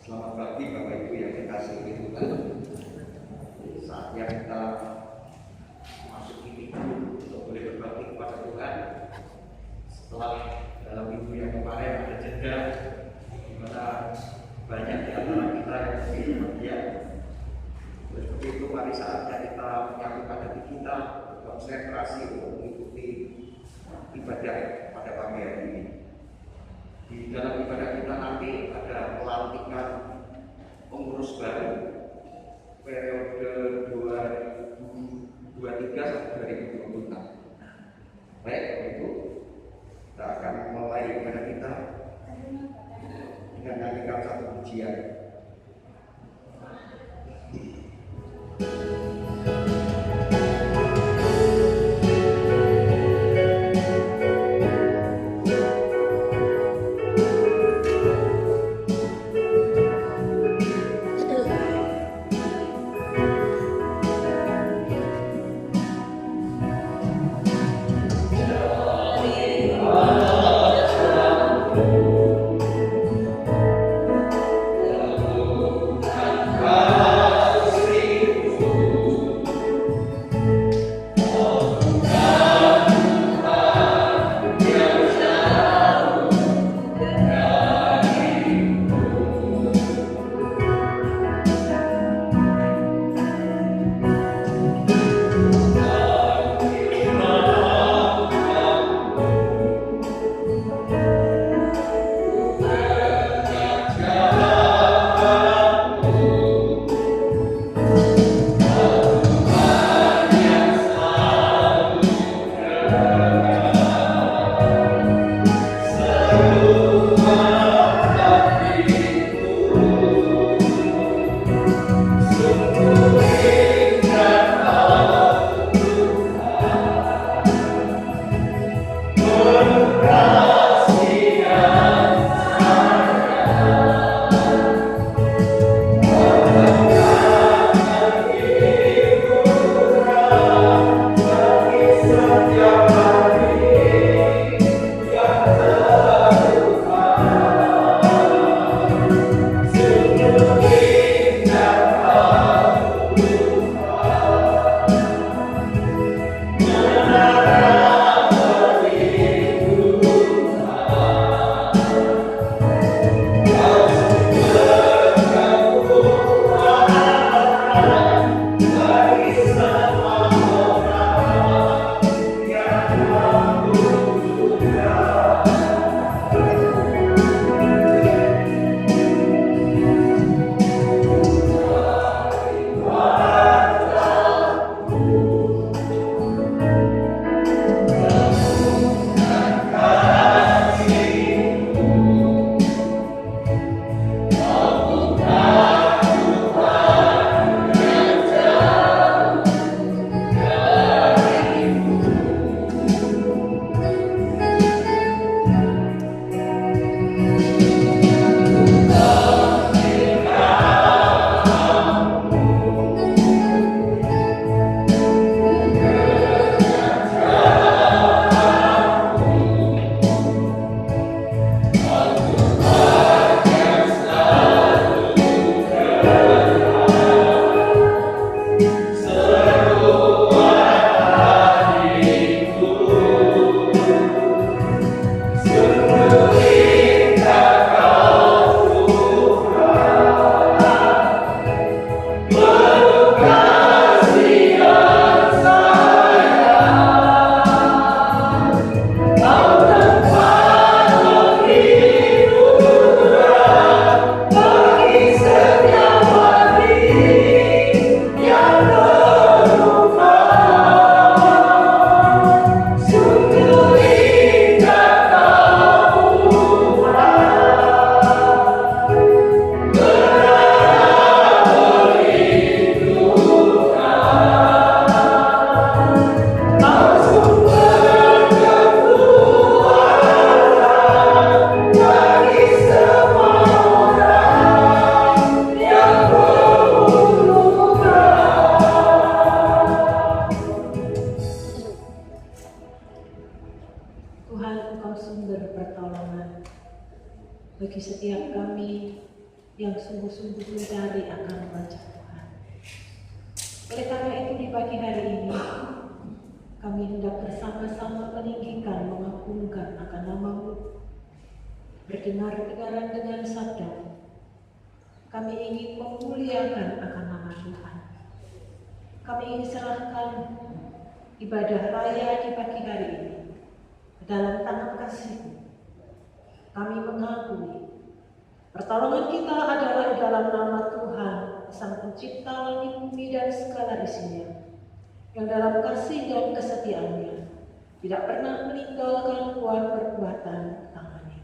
Selamat pagi Bapak Ibu yang dikasihi Tuhan. Saatnya kita masuk minggu untuk boleh berbakti kepada Tuhan. Setelah dalam minggu yang kemarin ada jeda di mana banyak di antara kita yang lebih bahagia. Seperti itu, mari saatnya kita menyatukan hati kita konsentrasi untuk mengikuti ibadah pada pagi hari ini. Di dalam ibadah kita nanti ada pelantikan pengurus baru periode 2023 sampai 2026. Baik, itu kita akan mulai ibadah kita dengan nyanyikan satu pujian. sungguh-sungguh mencari akan wajah Tuhan. Oleh karena itu di pagi hari ini kami hendak bersama-sama meninggikan, mengagungkan akan nama-Mu, berdengar-dengaran dengan sabda. Kami ingin memuliakan akan nama Tuhan. Kami ingin serahkan ibadah raya di pagi hari ini ke dalam tangan kasih-Mu. Kami mengakui pertolongan kita adalah dalam nama Tuhan, Sang Pencipta langit bumi dan segala isinya, yang dalam kasih dan kesetiaannya tidak pernah meninggalkan buah perbuatan tangannya.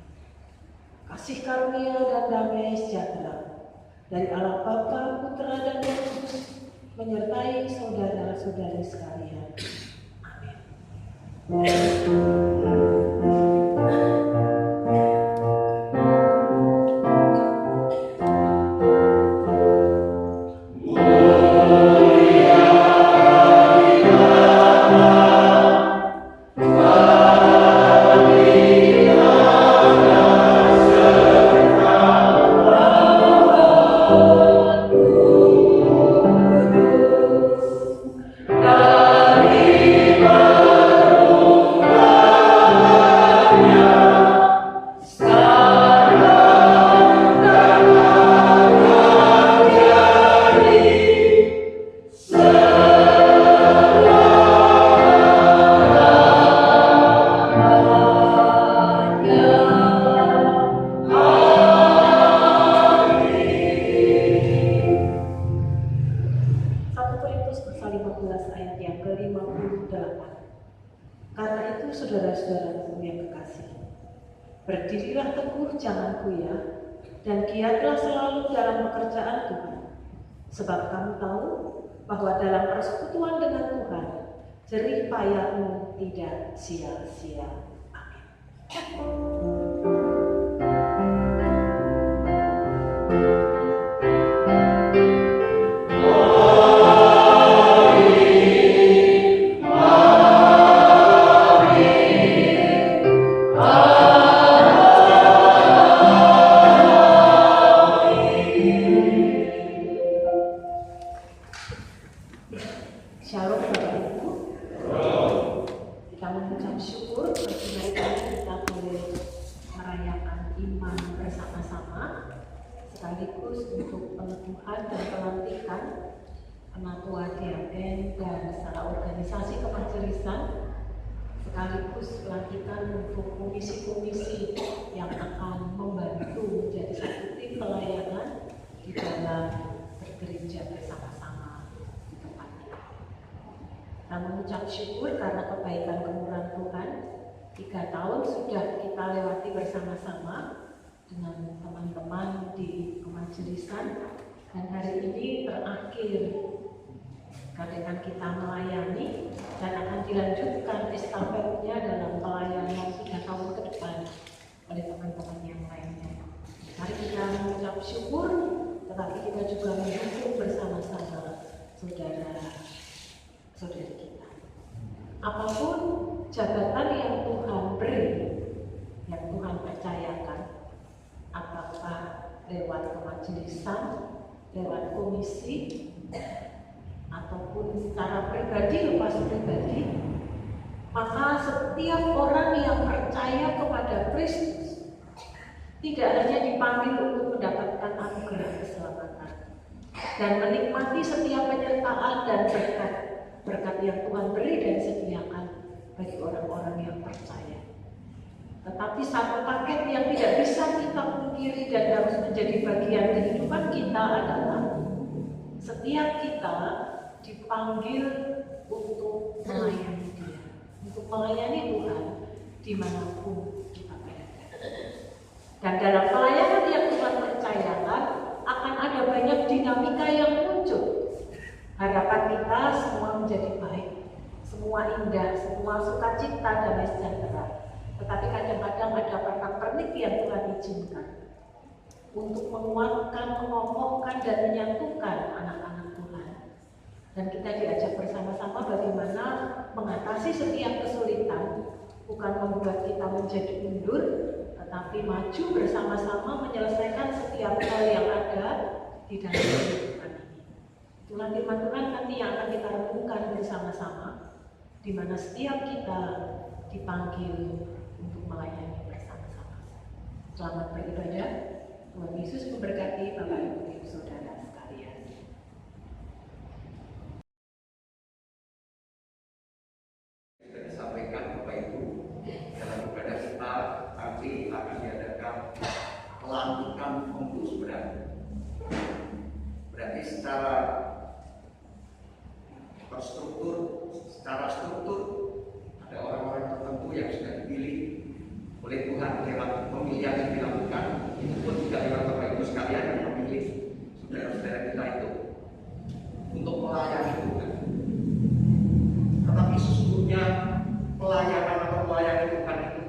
Kasih karunia dan damai sejahtera dari Allah Bapa, Putra dan Roh Kudus menyertai saudara-saudari sekalian. Amin. Berdirilah teguh, jangan goyah, dan giatlah selalu dalam pekerjaan Tuhan. Sebab kamu tahu bahwa dalam persekutuan dengan Tuhan, jerih payahmu tidak sia-sia. Amin. Sekaligus pelantikan untuk komisi-komisi yang akan membantu menjadi satu tim pelayanan di dalam bergereja bersama-sama di tempat ini. Kita mengucap syukur karena kebaikan kemurahan Tuhan. 3 tahun sudah kita lewati bersama-sama dengan teman-teman di kemajeliskan, dan hari ini terakhir dengan kita melayani dan akan dilanjutkan estafetnya dalam pelayanan 3 tahun ke depan oleh teman-teman yang lainnya. Mari kita mengucap syukur, tetapi kita juga mendukung bersama-sama saudara-saudari kita. Apapun jabatan yang Tuhan beri, yang Tuhan percayakan, apakah lewat kemajelisan, lewat komisi, ataupun secara pribadi, lepas pribadi, maka setiap orang yang percaya kepada Kristus tidak hanya dipanggil untuk mendapatkan anugerah keselamatan dan menikmati setiap penyertaan dan berkat yang Tuhan beri dan sediakan bagi orang-orang yang percaya, tetapi satu paket yang tidak bisa kita pungkiri dan harus menjadi bagian kehidupan kita adalah setiap kita dipanggil untuk melayani Dia, untuk melayani Tuhan dimanapun kita berada. Dan dalam pelayanan yang Tuhan percayakan akan ada banyak dinamika yang muncul. Harapan kita semua menjadi baik, semua indah, semua sukacita, damai sejahtera. Tetapi kadang-kadang ada pernak-pernik yang Tuhan izinkan untuk menguatkan, mengokohkan, dan menyatukan anak-anak Tuhan. Dan kita diajak bersama-sama bagaimana mengatasi setiap kesulitan, bukan membuat kita menjadi mundur, tetapi maju bersama-sama menyelesaikan setiap hal yang ada di dalam kehidupan ini. Itulah firman Tuhan nanti yang akan kita renungkan bersama-sama, di mana setiap kita dipanggil untuk melayani bersama-sama. Selamat beribadah. Tuhan Yesus memberkati Bapak Ibu Saudara sekalian. Sudah disampaikan Bapak Ibu, dalam ibadah kita nanti akan diadakan pelantikan pengurus berani. Berarti secara struktur ada orang-orang tertentu yang sudah dipilih oleh Tuhan lewat pemilihan yang dilakukan. Itu pun juga lewat Bapak Ibu sekalian yang memilih saudara-saudara kita itu untuk melayani Tuhan. Tetapi sesungguhnya pelayanan atau melayani Tuhan itu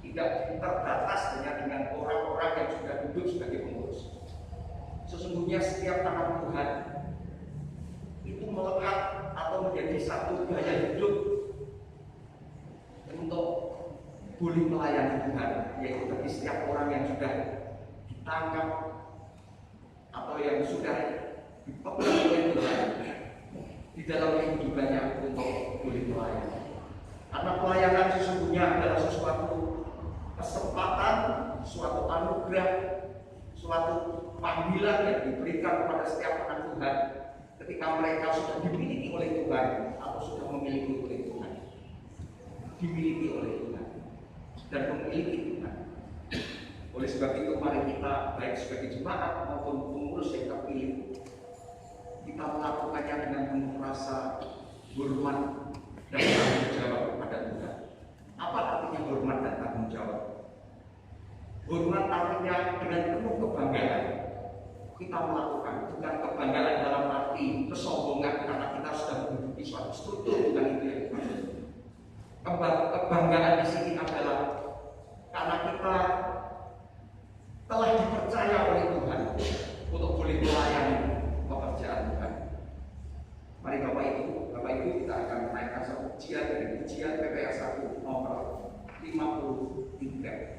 tidak terbatas hanya dengan orang-orang yang sudah duduk sebagai pengurus. Sesungguhnya setiap anak Tuhan itu melekat atau menjadi satu gaya hidup untuk boleh melayani Tuhan, yaitu bagi setiap orang yang sudah ditangkap atau yang sudah dipegang oleh Tuhan di dalam kehidupannya untuk boleh melayani. Karena pelayanan sesungguhnya adalah sesuatu kesempatan, suatu anugerah, suatu panggilan yang diberikan kepada setiap anak Tuhan ketika mereka sudah dimiliki oleh Tuhan atau sudah memiliki oleh Tuhan, dimiliki oleh Tuhan dan memiliki Tuhan. Oleh sebab itu mari kita baik sebagai jemaat maupun pengurus yang terpilih, kita melakukannya dengan penuh rasa hormat dan tanggung jawab kepada Tuhan. Apa artinya hormat dan tanggung jawab? Hormat artinya dengan penuh kebanggaan kita melakukan, bukan kebanggaan dalam arti kesombongan karena kita sudah menduduki suatu struktur, bukan itu yang dimaksud. Kebanggaan di sini adalah karena kita telah dipercaya oleh Tuhan untuk boleh melayani pekerjaan Tuhan. Mari Bapak Ibu kita akan menaikkan satu pujian dari pujian PPS 1 nomor 53.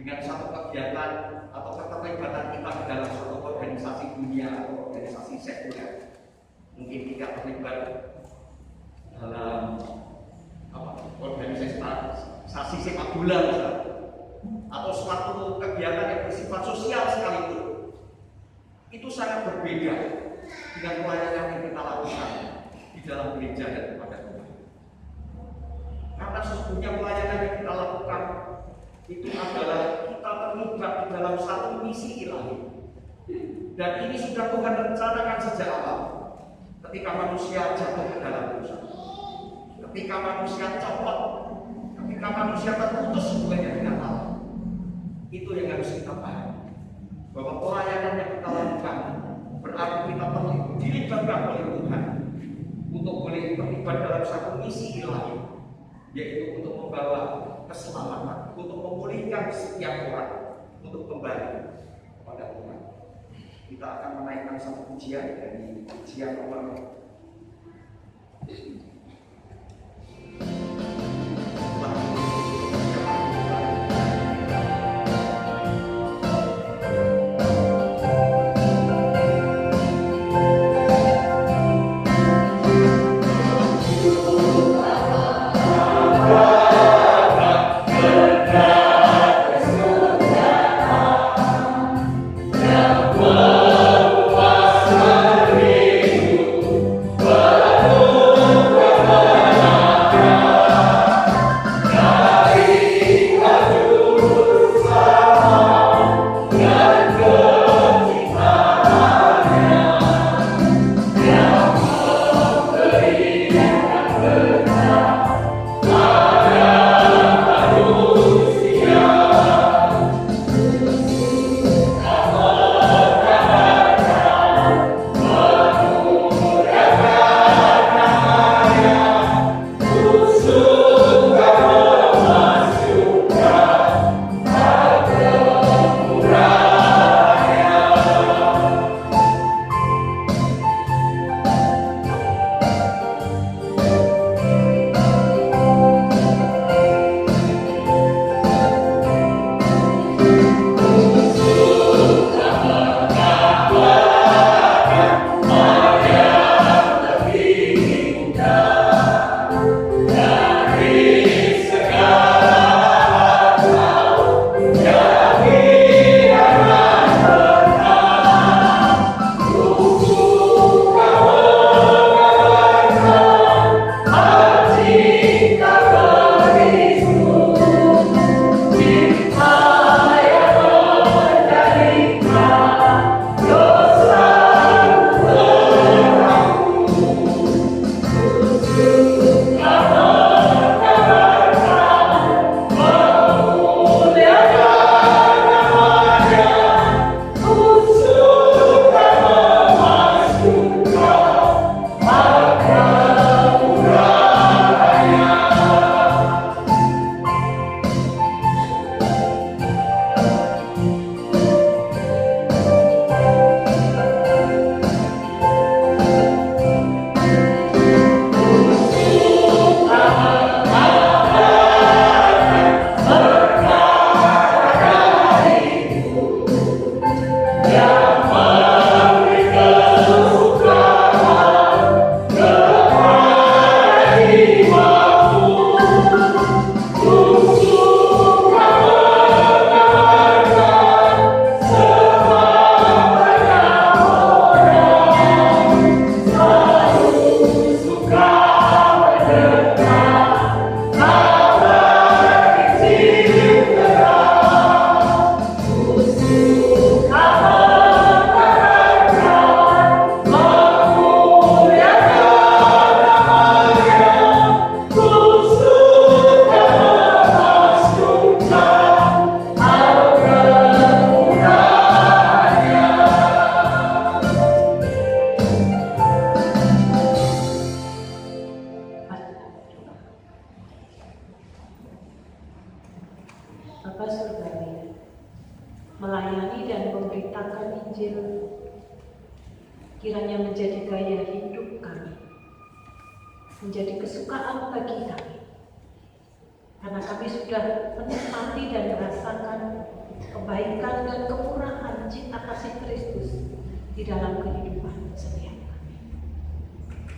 dengan satu kegiatan atau keterlibatan kita di dalam suatu organisasi dunia atau organisasi sekuler. Mungkin kita terlibat dalam organisasi sepak bola misalnya, atau suatu kegiatan yang bersifat sosial sekalipun, itu sangat berbeda dengan pelayanan yang kita lakukan di dalam gereja dan kepada Tuhan. Karena sesungguhnya pelayanan yang kita lakukan itu adalah kita terlibat di dalam satu misi ilahi, dan ini sudah Tuhan rencanakan sejak awal. Ketika manusia jatuh ke dalam dosa, ketika manusia copot, ketika manusia terputus hubungannya dengan Allah, itu yang harus kita pahami, bahwa pelayanan yang kita lakukan berarti kita perlu dilibatkan oleh Tuhan untuk boleh terlibat dalam satu misi ilahi, yaitu untuk membawa keselamatan, untuk memulihkan setiap orang, untuk kembali kepada Tuhan. Kita akan menaikkan satu pujian dari pujian nomor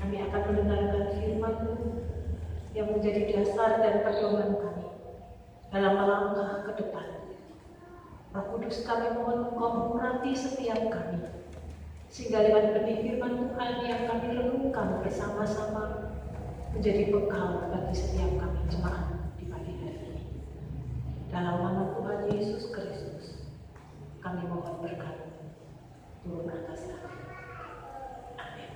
'Kami akan mendengarkan firman-Mu yang menjadi dasar dan pedoman kami dalam melangkah ke depan. Roh Kudus, kami mohon Engkau mengurapi setiap kami, sehingga lewat benih firman Tuhan yang kami renungkan bersama-sama menjadi bekal bagi setiap kami jemaat di pagi hari ini. Dalam nama Tuhan Yesus Kristus, kami mohon berkat turun atas kami. Amin.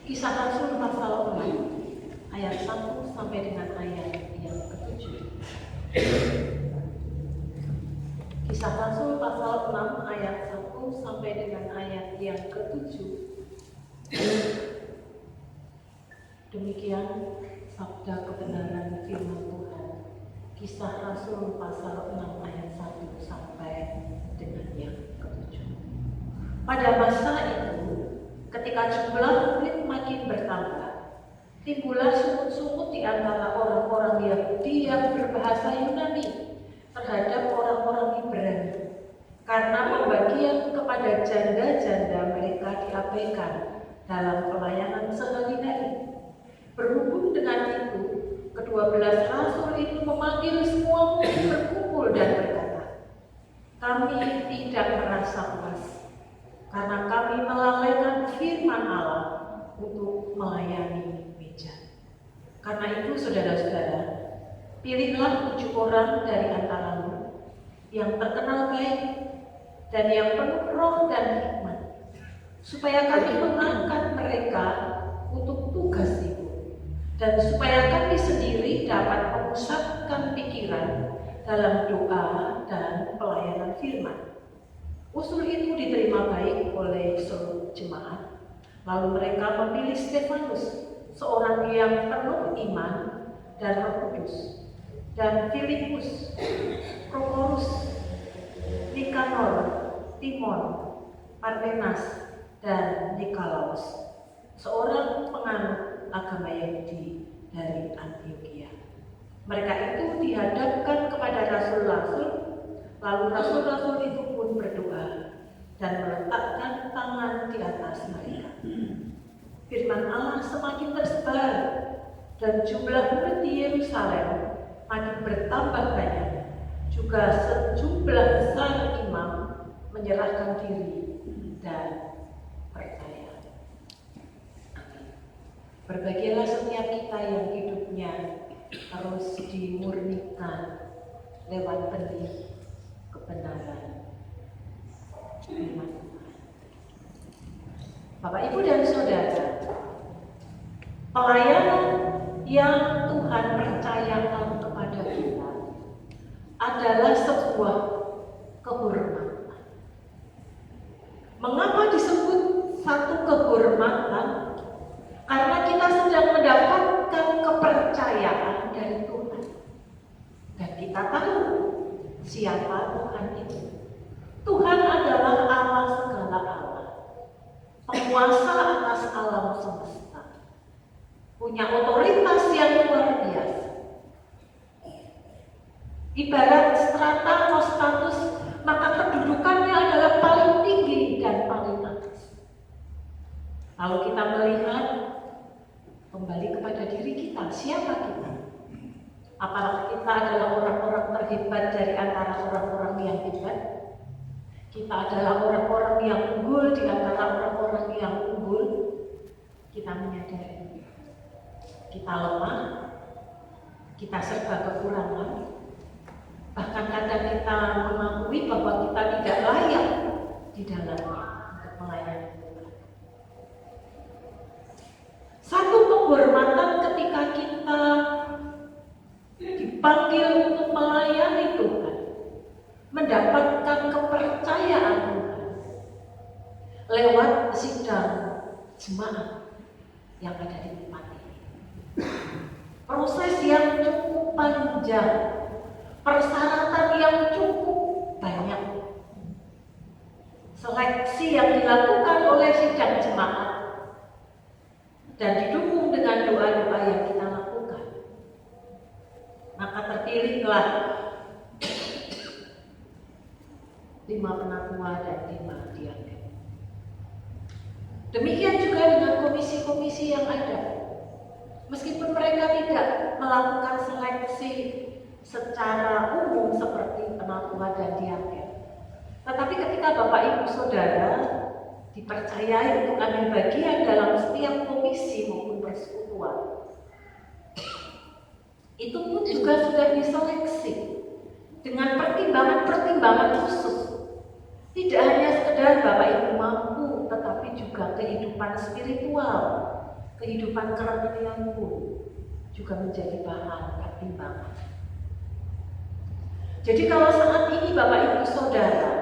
Kisah Rasul pasal 6 ayat 1 sampai dengan ayat yang ke-7. Kisah Rasul pasal 6 ayat 1 sampai dengan ayat yang ke-7. Demikian sabda kebenaran firman Tuhan. Kisah Rasul pasal 6 ayat 1 sampai dengan yang ke-7. Pada masa itu, ketika jumlah murid makin bertambah, timbullah sungut-sungut di antara orang-orang Yahudi yang berbahasa Yunani terhadap orang-orang Ibrani, karena pembagian kepada janda-janda mereka diabaikan dalam pelayanan sehari-hari. Berhubung dengan itu, ke-12 rasul itu memanggil semua murid berkumpul dan berkata, "Kami tidak merasa puas, karena kami melalaikan firman Allah untuk melayani meja. Karena itu, saudara-saudara, pilihlah 7 orang dari antaramu yang terkenal baik dan yang penuh roh dan hikmat, supaya kami mengangkat mereka untuk tugas itu, dan supaya kami sendiri dapat memusatkan pikiran dalam doa dan pelayanan firman." Usul itu diterima baik oleh seluruh jemaat. Lalu mereka memilih Stefanus, seorang yang penuh iman dan Roh Kudus, dan Filipus, Prokorus, Nikanor, Timon, Parmenas, dan Nikolaus, seorang penganut agama Yahudi dari Antioquia. Mereka itu dihadapkan kepada rasul-rasul, lalu rasul-rasul itu pun berdoa dan meletakkan tangan di atas mereka. Firman Allah semakin tersebar dan jumlah murid di Yerusalem makin bertambah banyak. Juga sejumlah besar imam menyerahkan diri dan percaya. Berbahagialah setiap kita yang hidupnya harus dimurnikan lewat benih kebenaran firman Tuhan. Bapak, Ibu, dan Saudara, pelayanan yang Tuhan percayakan kepada kita adalah sebuah kehormatan. Mengapa disebut satu kehormatan? Karena kita sedang mendapatkan kepercayaan dari Tuhan. Dan kita tahu siapa Tuhan itu. Tuhan adalah Allah segala Allah, penguasa atas alam semesta, punya otoritas yang luar biasa. Ibarat strata atau status, maka kedudukannya adalah paling tinggi dan paling atas. Lalu kita melihat kembali kepada diri kita, siapa kita? Apakah kita adalah orang-orang terhebat dari antara orang-orang yang hebat? Kita adalah orang-orang yang unggul di antara orang-orang yang unggul? Kita menyadari kita lemah, kita serba kekurangan, bahkan kadang kita mengakui bahwa kita tidak layak di dalamnya untuk melayani Tuhan. Satu penghormatan ketika kita dipanggil untuk melayani Tuhan, mendapatkan kepercayaan Tuhan lewat sidang jemaat yang ada di tempat ini. Proses yang cukup panjang, persyaratan yang cukup banyak, seleksi yang dilakukan oleh sidang jemaat dan didukung dengan doa-doa yang kita lakukan, maka terpilihlah 5 penatua dan 5 diaken. Demikian juga dengan komisi-komisi yang ada. Meskipun mereka tidak melakukan seleksi secara umum seperti penatua dan diaken, tetapi ketika Bapak Ibu Saudara dipercayai untuk ambil bagian dalam setiap komisi maupun persekutuan, itu pun juga sudah diseleksi dengan pertimbangan-pertimbangan khusus. Tidak hanya sekedar Bapak Ibu mampu, tetapi juga kehidupan spiritual, kehidupan kerohanian pun juga menjadi bahan pertimbangan. Jadi kalau saat ini Bapak Ibu Saudara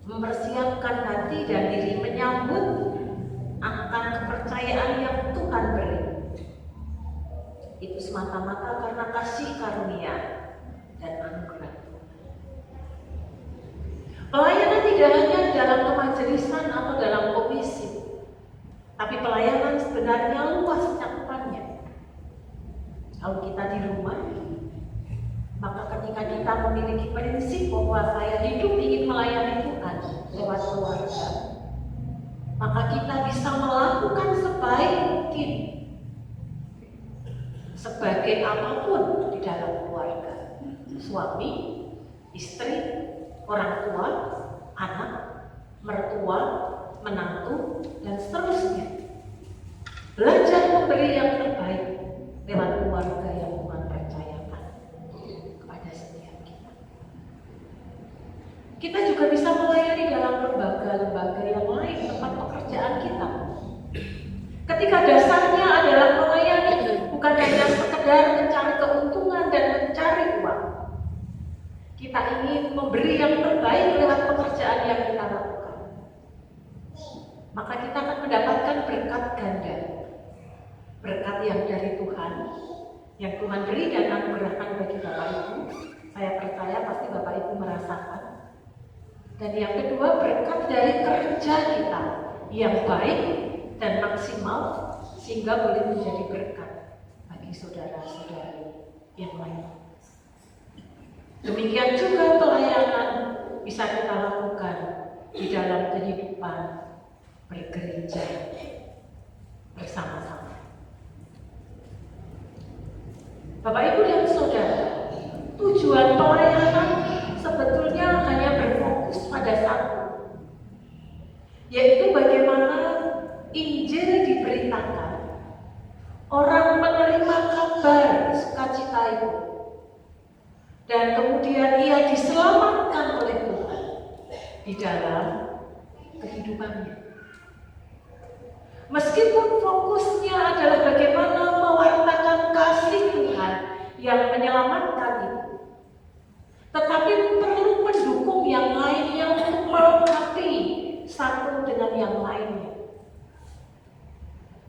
mempersiapkan hati dan diri menyambut akan kepercayaan yang Tuhan beri, itu semata-mata karena kasih karunia dan anugerah. Pelayanan tidak hanya dalam kemajelisan atau dalam komisi, tapi pelayanan sebenarnya luas cakupannya. Kalau kita di rumah, maka ketika kita memiliki prinsip bahwa saya hidup ingin melayani Tuhan lewat keluarga, maka kita bisa melakukan sebaik mungkin sebagai apapun di dalam keluarga, suami, istri, orang tua, anak, mertua, menantu, dan seterusnya. Belajar memberi yang terbaik lewat keluarga yang Tuhan percayakan kepada setiap kita. Kita juga bisa melayani dalam lembaga-lembaga yang lain, tempat pekerjaan kita. Ketika dasarnya adalah melayani, bukan hanya sekedar mencari keuntungan dan mencari uang. Kita ingin memberi yang terbaik lewat pekerjaan yang kita lakukan, maka kita akan mendapatkan berkat ganda. Berkat yang dari Tuhan, yang Tuhan beri dan anugerahkan bagi Bapak Ibu. Saya percaya pasti Bapak Ibu merasakan. Dan yang kedua, berkat dari kerja kita yang baik dan maksimal, sehingga boleh menjadi berkat bagi saudara-saudari yang lain. Demikian juga pelayanan bisa kita lakukan di dalam kehidupan bergereja bersama-sama. Bapak Ibu dan Saudara, tujuan pelayanan sebetulnya hanya berfokus pada satu, yaitu bagaimana Injil diberitakan, orang menerima kabar sukacita itu, dan kemudian ia diselamatkan oleh Tuhan di dalam kehidupannya. Meskipun fokusnya adalah bagaimana mewartakan kasih Tuhan yang menyelamatkan itu, tetapi perlu mendukung yang lainnya untuk melengkapi satu dengan yang lainnya.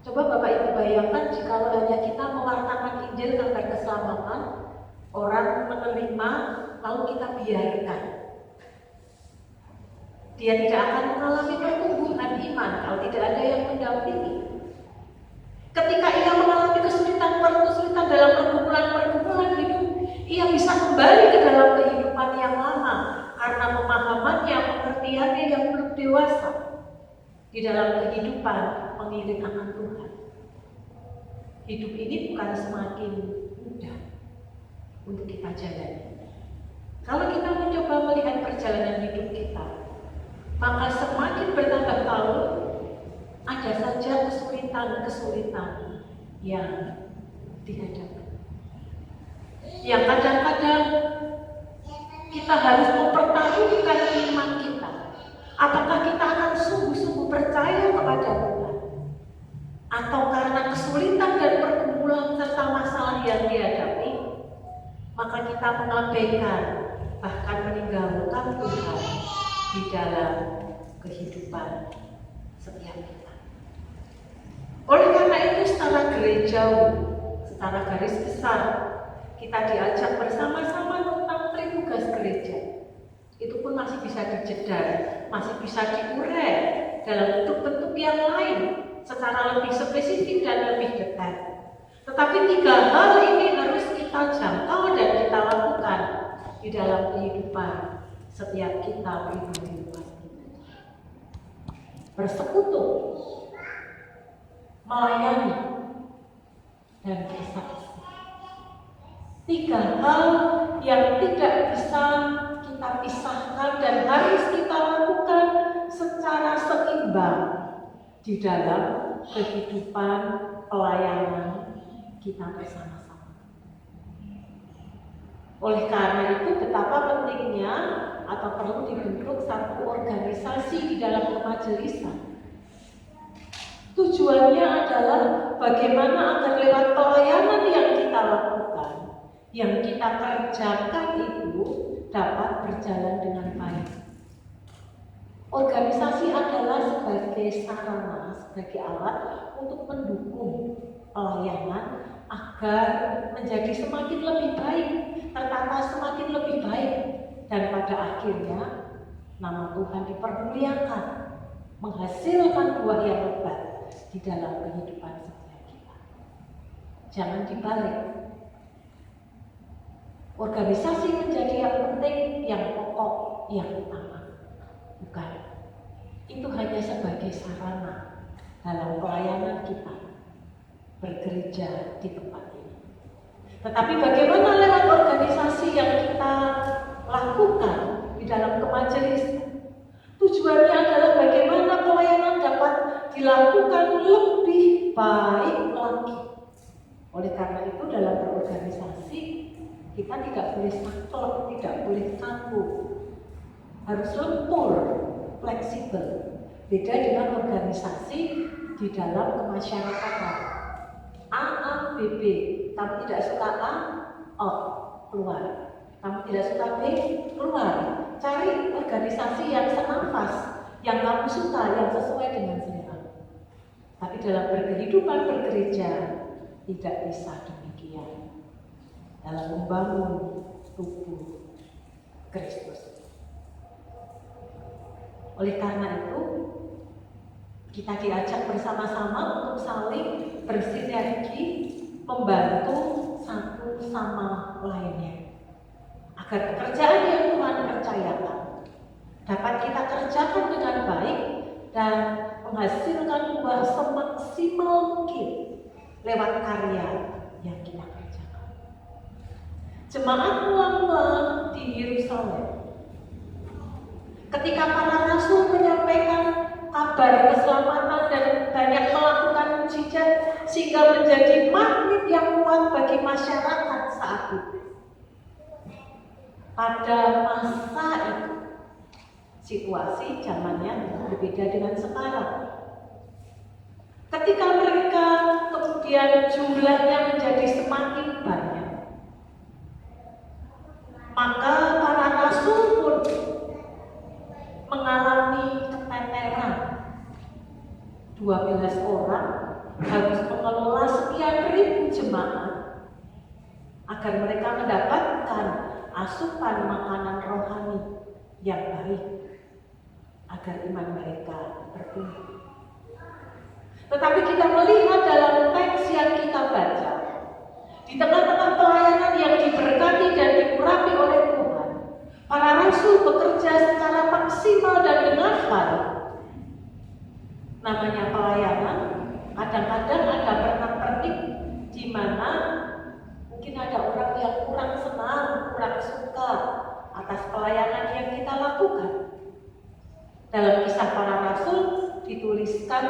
Coba Bapak Ibu bayangkan jika hanya kita mewartakan Injil kabar keselamatan, orang menerima lalu kita biarkan. Dia tidak akan mengalami pertumbuhan iman kalau tidak ada yang mendampingi. Ketika ia mengalami kesulitan dalam pergumulan hidup, ia bisa kembali ke dalam kehidupan yang lama karena pemahamannya, pengertiannya yang belum dewasa di dalam kehidupan mengiring akan Tuhan. Hidup ini bukan semakin mudah untuk kita jalani. Kalau kita mencoba melihat perjalanan hidup kita, maka semakin bertambah tahun, ada saja kesulitan-kesulitan yang dihadapi. Yang kadang-kadang kita harus mempertaruhkan iman kita. Apakah kita akan sungguh-sungguh percaya kepada Tuhan? Atau karena kesulitan dan pergumulan serta masalah yang dihadapi, maka kita mengabaikan, bahkan meninggalkan Tuhan di dalam kehidupan setiap kita. Oleh karena itu, secara gerejawi, secara garis besar, kita diajak bersama-sama tentang tugas gereja. Itu pun masih bisa dijedar, masih bisa diurai dalam bentuk-bentuk yang lain, secara lebih spesifik dan lebih detail. Tetapi tiga hal ini harus kita jangkau dan kita lakukan di dalam kehidupan setiap kita pribadi. Bersekutu, melayani, dan bersaksi. 3 hal yang tidak bisa kita pisahkan dan harus kita lakukan secara seimbang di dalam kehidupan pelayanan kita bersama-sama. Oleh karena itu, betapa pentingnya atau perlu dibentuk satu organisasi di dalam kemajelisan. Tujuannya adalah bagaimana agar lewat pelayanan yang kita lakukan, yang kita kerjakan itu dapat berjalan dengan baik. Organisasi adalah sebagai sarana, sebagai alat untuk mendukung pelayanan agar menjadi semakin lebih baik, tertata semakin lebih baik, dan pada akhirnya nama Tuhan dipermuliakan, menghasilkan buah yang lebat di dalam kehidupan setiap kita. Jangan dibalik. Organisasi menjadi yang penting, yang pokok, yang utama. Bukan. Itu hanya sebagai sarana dalam pelayanan kita bergereja di tempat ini. Tetapi bagaimana lewat organisasi yang kita lakukan di dalam kemajelisan? Tujuannya adalah bagaimana pelayanan dapat dilakukan lebih baik lagi. Oleh karena itu, dalam berorganisasi kita tidak boleh saklek, tidak boleh kaku, harus lentur, fleksibel. Beda dengan organisasi di dalam kemasyarakatan. A, B, B. Kamu tidak suka A, keluar. Kamu tidak suka B, keluar. Cari organisasi yang senafas, yang kamu suka, yang sesuai dengan selera. Tapi dalam berkehidupan bergereja tidak bisa demikian. Dalam membangun tubuh Kristus. Oleh karena itu, kita diajak bersama-sama untuk saling bersinergi, membantu satu sama lainnya, agar pekerjaan yang Tuhan percayakan dapat kita kerjakan dengan baik dan menghasilkan buah semaksimal mungkin lewat karya yang kita kerjakan. Jemaat mula-mula di Yerusalem, ketika para rasul menyampaikan kabar keselamatan dan banyak melakukan mujizat sehingga menjadi magnet yang kuat bagi masyarakat saat itu. Pada masa itu, situasi zamannya berbeda dengan sekarang. Ketika mereka kemudian jumlahnya menjadi semakin banyak, maka para rasul pun mengalami keteteran. 12 orang harus mengelola sekian ribu jemaat agar mereka mendapatkan asupan makanan rohani yang baik, agar iman mereka bertumbuh. Tetapi kita melihat dalam teks yang kita baca, di tengah-tengah pelayanan yang diberkati dan diurapi oleh Tuhan, para rasul bekerja secara maksimal dan dengan baik. Namanya pelayanan, kadang-kadang ada pernak-pernik di mana mungkin ada orang yang kurang senang, kurang suka atas pelayanan yang kita lakukan. Dalam kisah para rasul dituliskan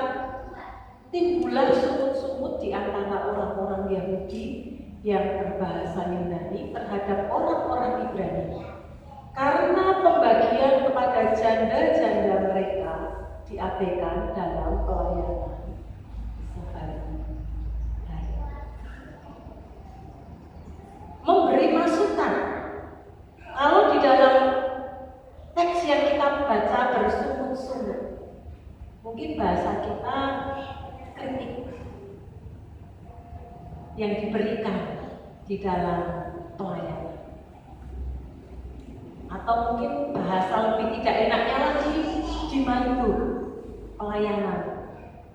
timbullah sumut-sumut di antara orang-orang Yahudi yang berbahasa Yunani terhadap orang-orang Ibrani, karena pembagian kepada janda-janda mereka diabaikan dalam pelayanan sehari-hari. Memberi masukan. Kalau di dalam teks yang kita baca bersumut-sumut, mungkin bahasa kita kritik yang diberikan di dalam pelayanan. Atau mungkin bahasa lebih tidak enaknya lagi, dimandu pelayanan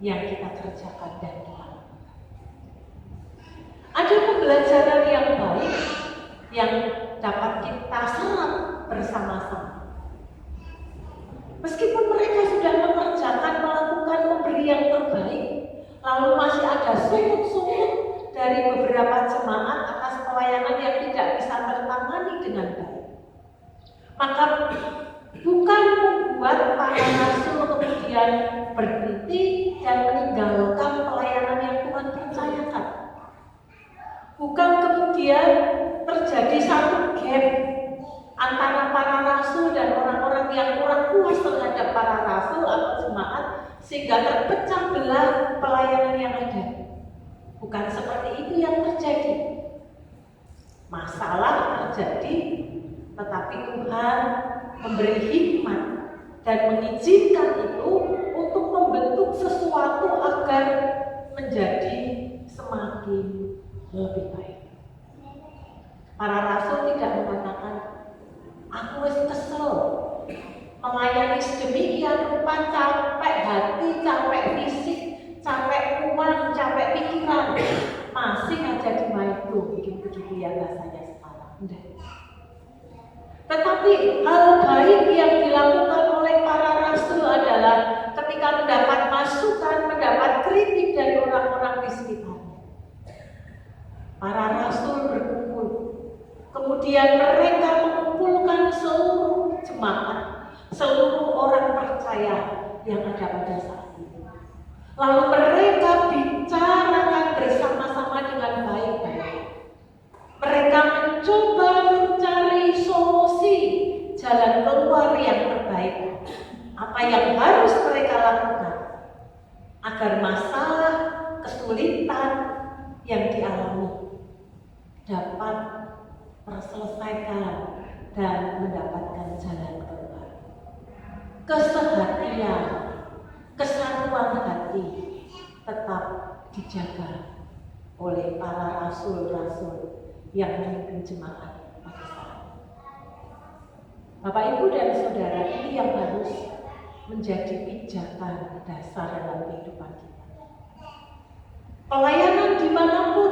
yang kita kerjakan dan dilakukan. Ada pembelajaran yang baik yang dapat kita serap bersama-sama. Meskipun mereka sudah mengerjakan, melakukan, memberi yang terbaik, Lalu masih ada sumut-sumut dari beberapa jemaat atas pelayanan yang tidak bisa tertangani dengan baik. Maka bukan membuat para rasul kemudian berhenti dan meninggalkan pelayanan yang Tuhan percayakan. Bukan kemudian terjadi satu gap antara para rasul dan orang-orang yang kurang puas terhadap para rasul atau jemaat sehingga terpecah belah pelayanan yang ada. Bukan seperti itu yang terjadi. Masalah terjadi, tetapi Tuhan memberi hikmat dan mengizinkan itu untuk membentuk sesuatu agar menjadi semakin lebih baik. Para rasul tidak mengatakan, aku wis kesel melayani sedemikian rupa, capek hati, capek fisik, capek uang, capek pikiran, masih aja di itu begitu ya rasanya sekarang. Enggak. Tetapi hal baik yang dilakukan oleh para rasul adalah ketika mendapat masukan, mendapat kritik dari orang-orang di sekitarnya. Para rasul berkumpul, kemudian mereka mengumpulkan seluruh jemaat, seluruh orang percaya yang ada pada saat itu. Lalu mereka bicarakan bersama-sama dengan baik-baik. Mereka mencoba mencari solusi, jalan keluar yang terbaik. Apa yang harus mereka lakukan agar masalah, kesulitan yang dialami dapat terselesaikan dan mendapatkan jalan keluar. Kesehatian, kesatuan hati tetap dijaga oleh para rasul-rasul yang memimpin jemaat pada saat itu. Bapak, Ibu, dan Saudara, ini yang harus menjadi pijakan dasar dalam kehidupan kita. Pelayanan dimanapun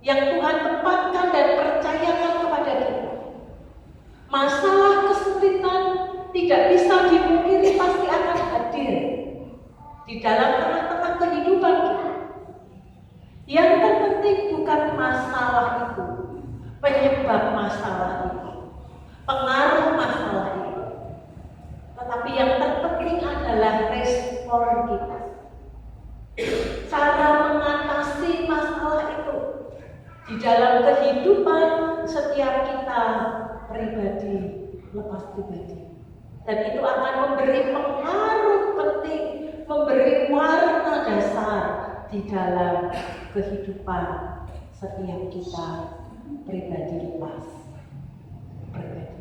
yang Tuhan tempatkan dan percayakan kepada kita, masalah kesulitan tidak bisa dipungkiri, pasti akan hadir di dalam tengah-tengah kehidupan kita. Yang terpenting bukan masalah itu, penyebab masalah itu, pengaruh masalah itu, tetapi yang terpenting adalah respon kita, cara mengatasi masalah itu di dalam kehidupan setiap kita pribadi lepas pribadi. Dan itu akan memberi pengaruh penting, memberi warna dasar di dalam kehidupan setiap kita pribadi lepas pribadi.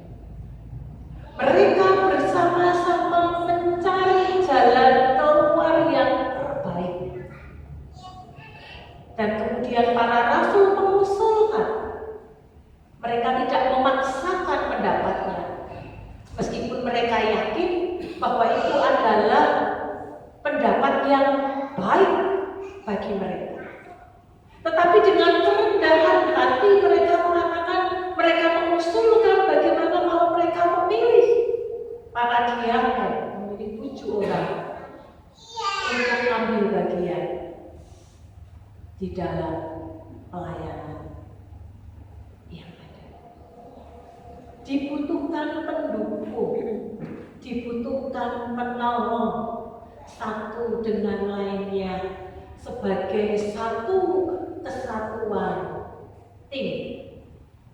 Mereka bersama-sama mencari jalan keluar yang terbaik. Dan kemudian para rasul mengusulkan. Mereka tidak memaksakan pendapatnya. Meskipun mereka yakin bahwa itu adalah pendapat yang baik bagi mereka. Tetapi dengan kerendahan hati mereka mengatakan, mereka mengusulkan bagaimana kalau mereka memilih para diakon, memilih 7 orang untuk ambil bagian di dalam pelayanan yang ada. Dibutuhkan pendukung, dibutuhkan penolong satu dengan lainnya sebagai satu kesatuan tim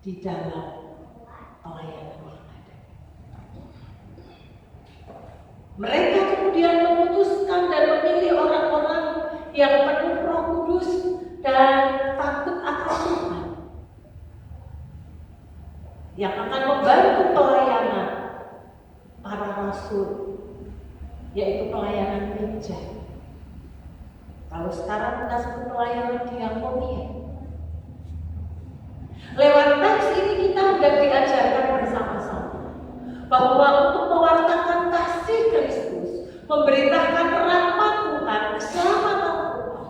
di dalam pelayanan yang ada. Mereka kemudian memutuskan dan memilih orang-orang yang penuh Roh Kudus dan takut akan Tuhan, yang akan membantu pelayanan para rasul, yaitu pelayanan gereja. Kalau sekarang kita sebut pelayanan diakonia. Lewat teks ini kita hendak diajarkan bersama-sama bahwa untuk mewartakan kasih Kristus, memberitakan rahmat Tuhan, keselamatan Tuhan,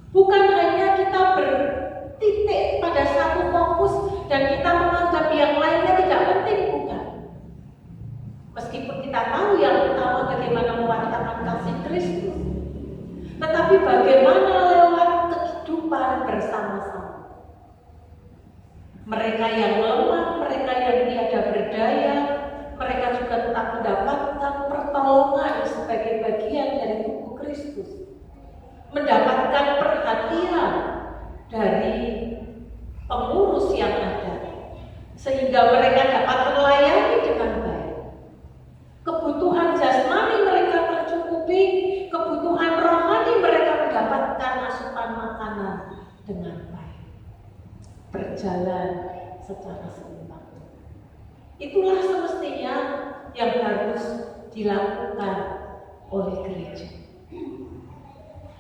bukan hanya kita bertitik pada satu fokus dan kita menganggap yang lainnya tidak penting, bukan. Meskipun kita tahu yang utama bagaimana mewartakan kasih Kristus, tetapi bagaimana lewat kehidupan bersama-sama. Mereka yang lemah, mereka yang tiada berdaya, mereka juga tetap mendapatkan pertolongan sebagai bagian dari tubuh Kristus, mendapatkan perhatian dari pengurus yang ada, sehingga mereka dapat melayani dengan baik. Kebutuhan jasmani mereka tercukupi, kebutuhan rohani mereka mendapatkan asupan makanan dengan baik, berjalan secara seimbang. Itulah semestinya yang harus dilakukan oleh gereja.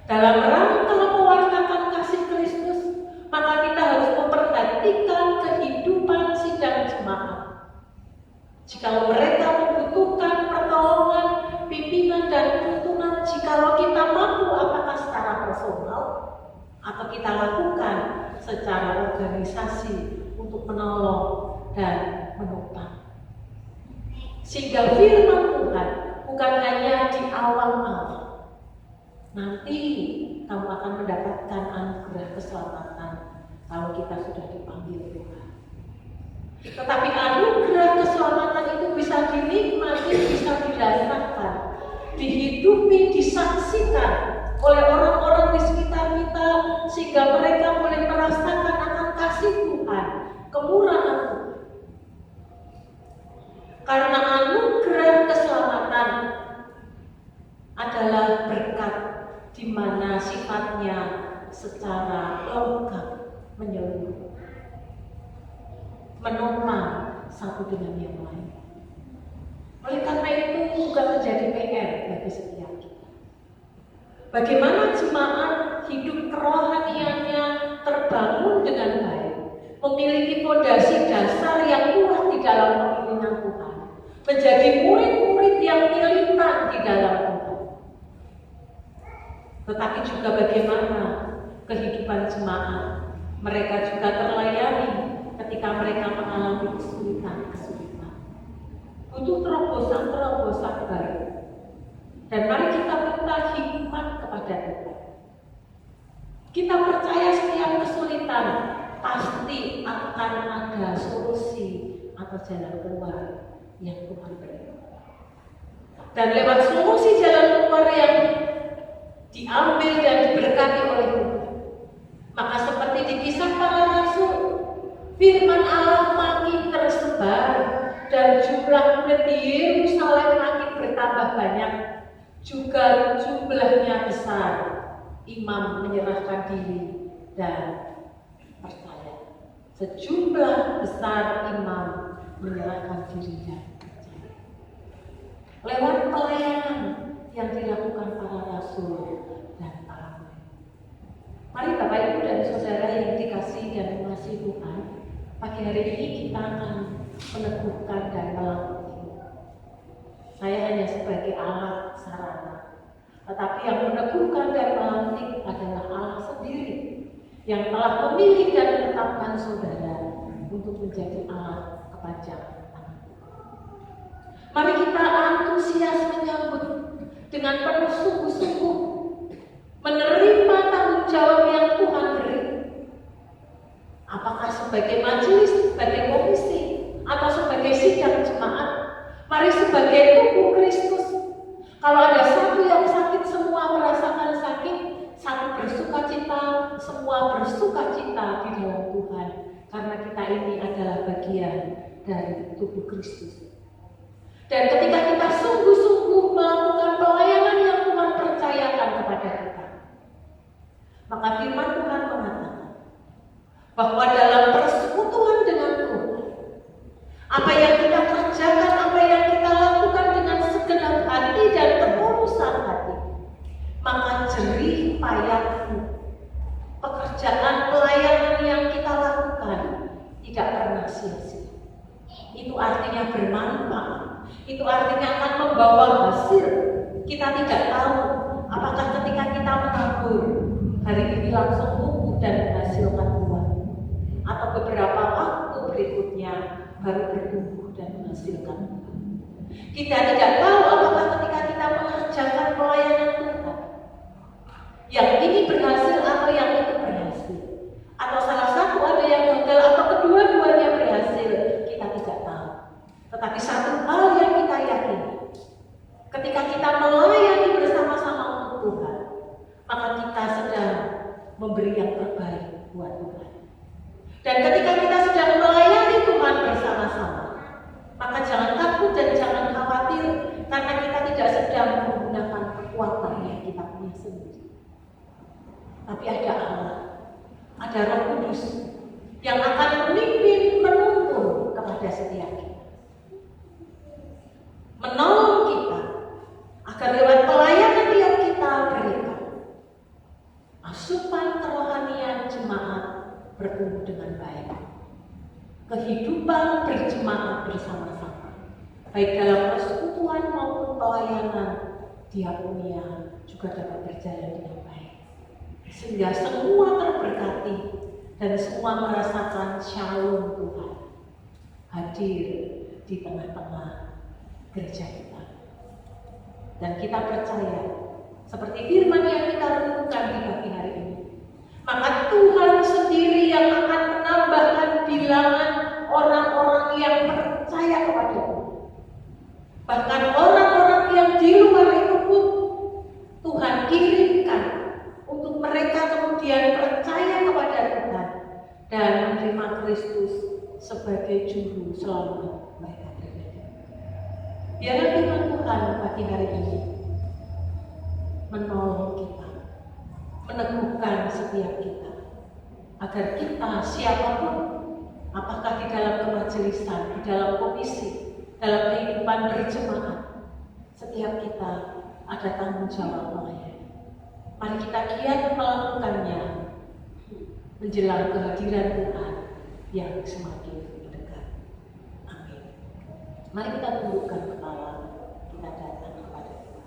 Dalam rangka mewartakan kasih Kristus, maka kita harus memperhatikan kehidupan sidang jemaat. Jika mereka membutuhkan pertolongan, bimbingan dan tuntunan, jikalau kita mampu, apakah secara personal atau kita lakukan secara organisasi untuk menolong dan menopang. Sehingga firman Tuhan bukan hanya di awal-awal, nanti kamu akan mendapatkan anugerah keselamatan kalau kita sudah dipanggil Tuhan. Tetapi anugerah keselamatan itu bisa dinikmati, bisa dirasakan, dihidupi, disaksikan oleh orang-orang di sekitar kita, sehingga mereka boleh merasakan akan kasih Tuhan, kemurahan Tuhan. Karena anugerah keselamatan adalah berkat di mana sifatnya secara lengkap menyeluruh, menopang satu dengan yang lain. Oleh karena itu juga menjadi PR bagi setiap kita. Bagaimana jemaat hidup kerohaniannya terbangun dengan baik, memiliki fondasi dasar yang kuat di dalam pemilihan Tuhan, menjadi murid-murid yang militan di dalam Tuhan. Tetapi juga bagaimana kehidupan jemaat, mereka juga terlayani ketika mereka mengalami kesulitan-kesulitan, butuh terobosan-terobosan baru. Dan mari kita minta hikmat kepada Tuhan. Kita percaya setiap kesulitan pasti akan ada solusi atau jalan keluar yang Tuhan beri. Dan lewat solusi jalan keluar yang diambil dan diberkati oleh Tuhan, maka seperti di Kisah Para Rasul, firman Allah makin tersebar dan jumlah murid di Yerusalem makin bertambah banyak, juga jumlahnya besar. Imam menyerahkan diri dan percaya. Sejumlah besar imam menyerahkan diri dan percaya. Lewat pelayanan yang dilakukan para rasul dan para murid. Mari Bapak Ibu dan Saudara yang dikasihi dan mengasihi Tuhan, pagi hari ini kita akan meneguhkan dan melantik. Saya hanya sebagai alat sarana, tetapi yang meneguhkan dan melantik adalah Allah sendiri yang telah memilih dan menetapkan saudara untuk menjadi alat kepanjangan tangan. Mari kita antusias menyambut dengan penuh sungguh-sungguh, menerima tanggung jawab yang Tuhan beri. Apakah sebagai majelis, sebagai komisi, atau sebagai sidang jemaat, mari sebagai tubuh Kristus. Kalau ada satu yang sakit, semua merasakan sakit. Satu bersukacita, semua bersukacita di dalam Tuhan. Karena kita ini adalah bagian dari tubuh Kristus. Dan ketika kita sungguh-sungguh melakukan pelayanan yang Tuhan percayakan kepada kita, maka firman Tuhan mengatakan bahwa dalam persekutuan dengan Tuhan, apa yang kita kerjakan, apa yang kita lakukan dengan segenap hati dan ketulusan hati, maka jerih payahmu, pekerjaan pelayanan yang kita lakukan tidak pernah sia-sia. Itu artinya bermanfaat. Itu artinya akan membawa hasil. Kita tidak tahu apakah ketika kita menabur hari ini langsung tumbuh dan menghasilkan buah, atau beberapa waktu berikutnya baru bertumbuh dan menghasilkan buah. Kita tidak tahu apakah ketika kita mengerjakan pelayanan Tuhan, Ketika kita melayani bersama-sama untuk Tuhan, maka kita sedang memberi yang terbaik buat Tuhan. Dan ketika kita sedang melayani Tuhan bersama-sama, maka jangan takut dan jangan khawatir, karena kita tidak sedang menggunakan kekuatan yang kita punya sendiri. Tapi ada Allah, ada Roh Kudus yang akan memimpin, menuntun kepada setiap kita, menolong kita agar lewat pelayanan yang kita berikan, asupan kerohanian jemaat bertumbuh dengan baik, kehidupan berjemaat bersama-sama, baik dalam persekutuan maupun pelayanan diakonia juga dapat berjalan dengan baik, sehingga semua terberkati dan semua merasakan shalom Tuhan hadir di tengah-tengah gereja kita. Dan kita percaya, seperti firman yang kita renungkan di pagi hari ini, maka Tuhan sendiri yang akan menambahkan bilangan orang-orang yang percaya kepada Tuhan. Bahkan orang-orang yang di luar itu pun Tuhan kirimkan untuk mereka kemudian percaya kepada Tuhan dan menerima Kristus sebagai juru selamat mereka. Biarlah firman Tuhan pagi hari ini menolong kita, meneguhkan setiap kita, agar kita siapapun, apakah di dalam kemajelisan, di dalam komisi, dalam kehidupan berjemaat, setiap kita ada tanggung jawab melayani. Mari kita giat melakukannya menjelang kehadiran Tuhan yang semakin dekat. Amin. Mari kita tundukkan kepala, kita datang kepada Tuhan.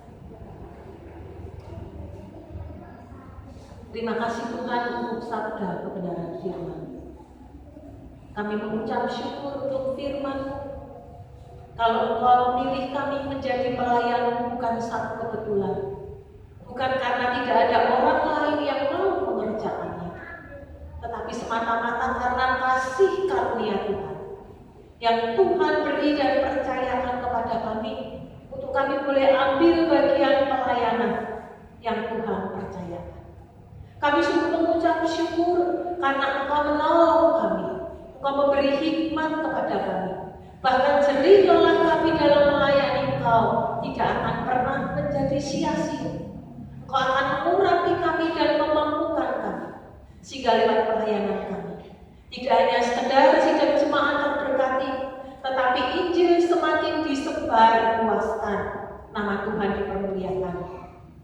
Terima kasih Tuhan untuk sabda kebenaran firman. Kami mengucap syukur untuk firman. Kalau Engkau memilih kami menjadi pelayan bukan satu kebetulan, bukan karena tidak ada orang lain yang mau mengerjakannya, tetapi semata-mata karena kasih karunia Tuhan yang Tuhan beri dan percayakan kepada kami, untuk kami boleh ambil bagian pelayanan yang Tuhan percayakan. Kami sungguh mengucap syukur karena Engkau menolong kami, Engkau memberi hikmat kepada kami. Bahkan jerih lelah kami dalam melayani Engkau tidak akan pernah menjadi sia-sia. Engkau akan mengurapi kami dan memampukan kami, sehingga lewat pelayanan kami tidak hanya sekedar sidang jemaat terberkati, tetapi Injil semakin disebar luaskan, nama Tuhan dipermuliakan,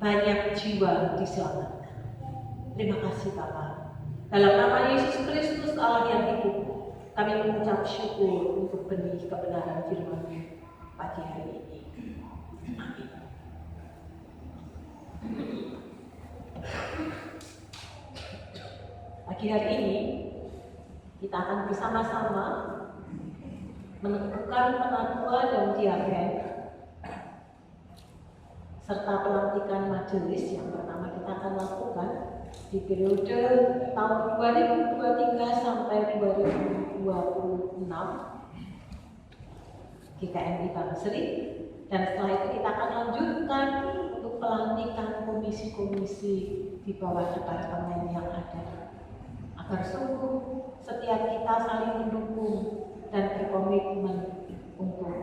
banyak jiwa diselamatkan. Terima kasih Bapa. Dalam nama Yesus Kristus Allah yang hidup, kami mengucap syukur untuk benih kebenaran firman-Mu pagi hari ini. Amin. Pagi hari ini kita akan bersama-sama menentukan penatua dan diaken serta pelantikan majelis yang pertama kita akan lakukan di periode tahun 2023 sampai 2026 GKMI Bangsri, dan setelah itu kita akan lanjutkan untuk pelantikan komisi-komisi di bawah departemen yang ada, agar sungguh setiap kita saling mendukung dan berkomitmen untuk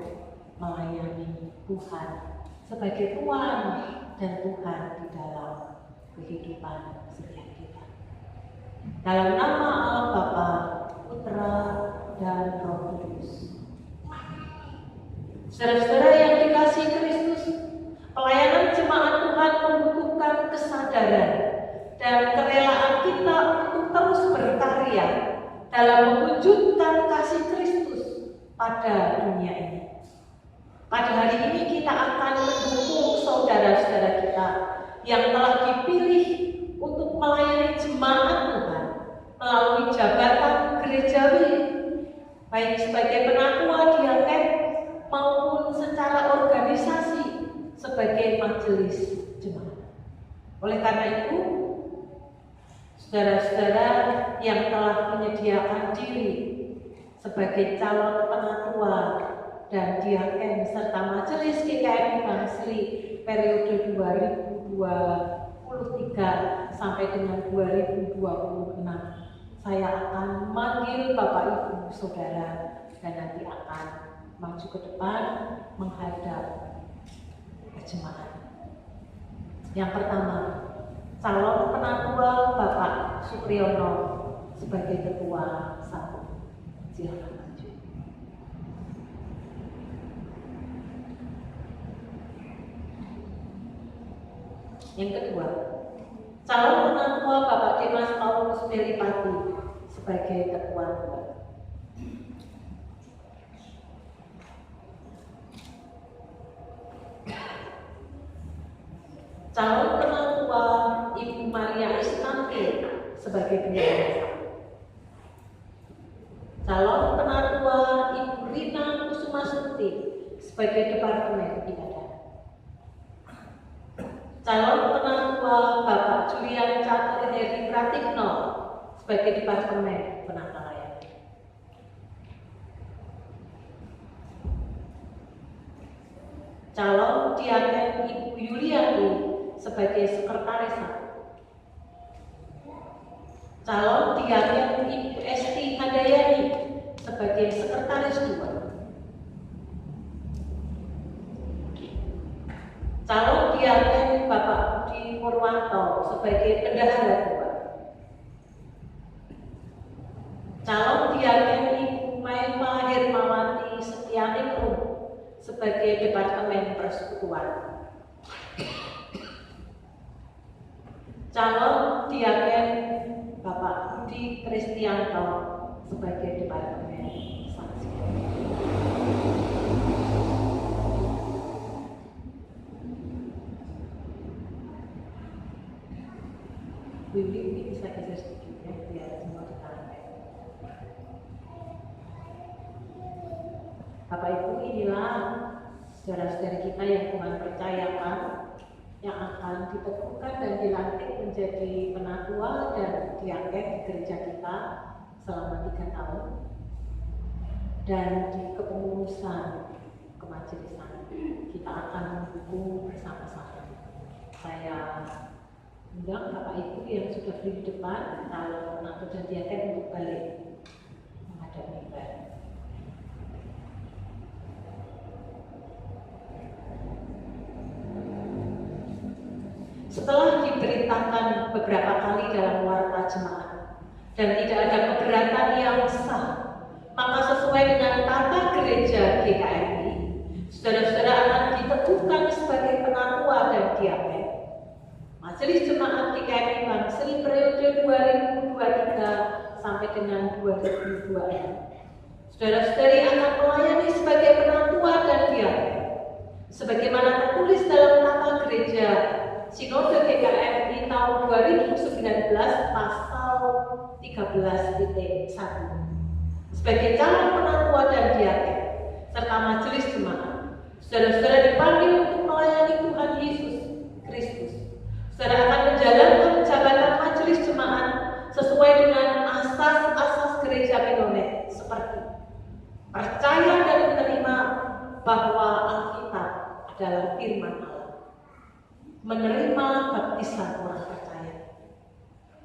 melayani Tuhan sebagai Tuhan dan Tuhan di dalam kehidupan setiap kita. Dalam nama Allah Bapa, Putra, dan Roh Kudus. Saudara-saudara yang dikasihi Kristus, pelayanan jemaat Tuhan membutuhkan kesadaran dan kerelaan kita untuk terus berkarya dalam mewujudkan kasih Kristus pada dunia ini. Pada hari ini kita akan mendukung saudara-saudara kita yang telah dipilih untuk melayani jemaat Tuhan melalui jabatan gerejawi, baik sebagai penatua, diaken, maupun secara organisasi sebagai majelis jemaat. Oleh karena itu, saudara-saudara yang telah menyediakan diri sebagai calon penatua dan diaken serta majelis GKMI Bangsri Majelisri periode 2023 sampai dengan 2026. Saya akan memanggil Bapak Ibu Saudara dan nanti akan maju ke depan menghadap jemaat. Yang pertama, calon penatua Bapak Supriyono sebagai ketua satu. Silakan maju. Yang kedua, calon penatua Bapak Dimas Paulus Melipati sebagai ketua dua. Calon penatua Ibu Maria Istanti sebagai bendahara satu. Calon penatua Ibu Rina Kusumastuti sebagai departemen ibadah. Calon penatua Bapak Julian Catur Heri Pratikno sebagai departemen penata layani. Calon diaken Ibu Yuliani sebagai sekretaris satu. Calon diaken Ibu Esti Handayani sebagai sekretaris dua. Calon diaken Bapak Budi Purwanto sebagai bendahara dua. Calon diaken Ibu Maipa Hermawati Setianingrum sebagai departemen persekutuan. Calon diaken Bapak Budi Kristianto sebagai departemen saksi. Ini bisa geser sedikit ya, biar semua ditarik. Bapak Ibu, inilah saudara-saudari kita yang Tuhan percayakan yang akan diteguhkan dan dilantik menjadi penatua dan diaken di gereja kita selama 3 tahun dan di kepengurusan kemajeliskan kita akan mendukung bersama-sama. Saya undang Bapak Ibu yang sudah berdiri di depan calon penatua dan diaken untuk balik menghadap mimbar. Setelah diberitakan beberapa kali dalam warta jemaat dan tidak ada keberatan yang sah, maka sesuai dengan tata gereja GKMI, saudara-saudara akan diteguhkan sebagai penatua dan diaken Majelis Jemaat GKMI Bangsri periode 2023 sampai dengan 2026. Saudara-saudari akan melayani sebagai penatua dan diaken sebagaimana tertulis dalam tata gereja Sinode GKMI tahun 2019 pasal 13.1 sebagai calon penatua dan diaken serta majelis jemaat. Saudara-saudara dipanggil untuk melayani Tuhan Yesus Kristus. Saudara akan menjalankan jabatan majelis jemaat sesuai dengan asas-asas gereja Mennonite seperti percaya dan menerima bahwa Alkitab adalah firman Allah, menerima baptisan orang percaya,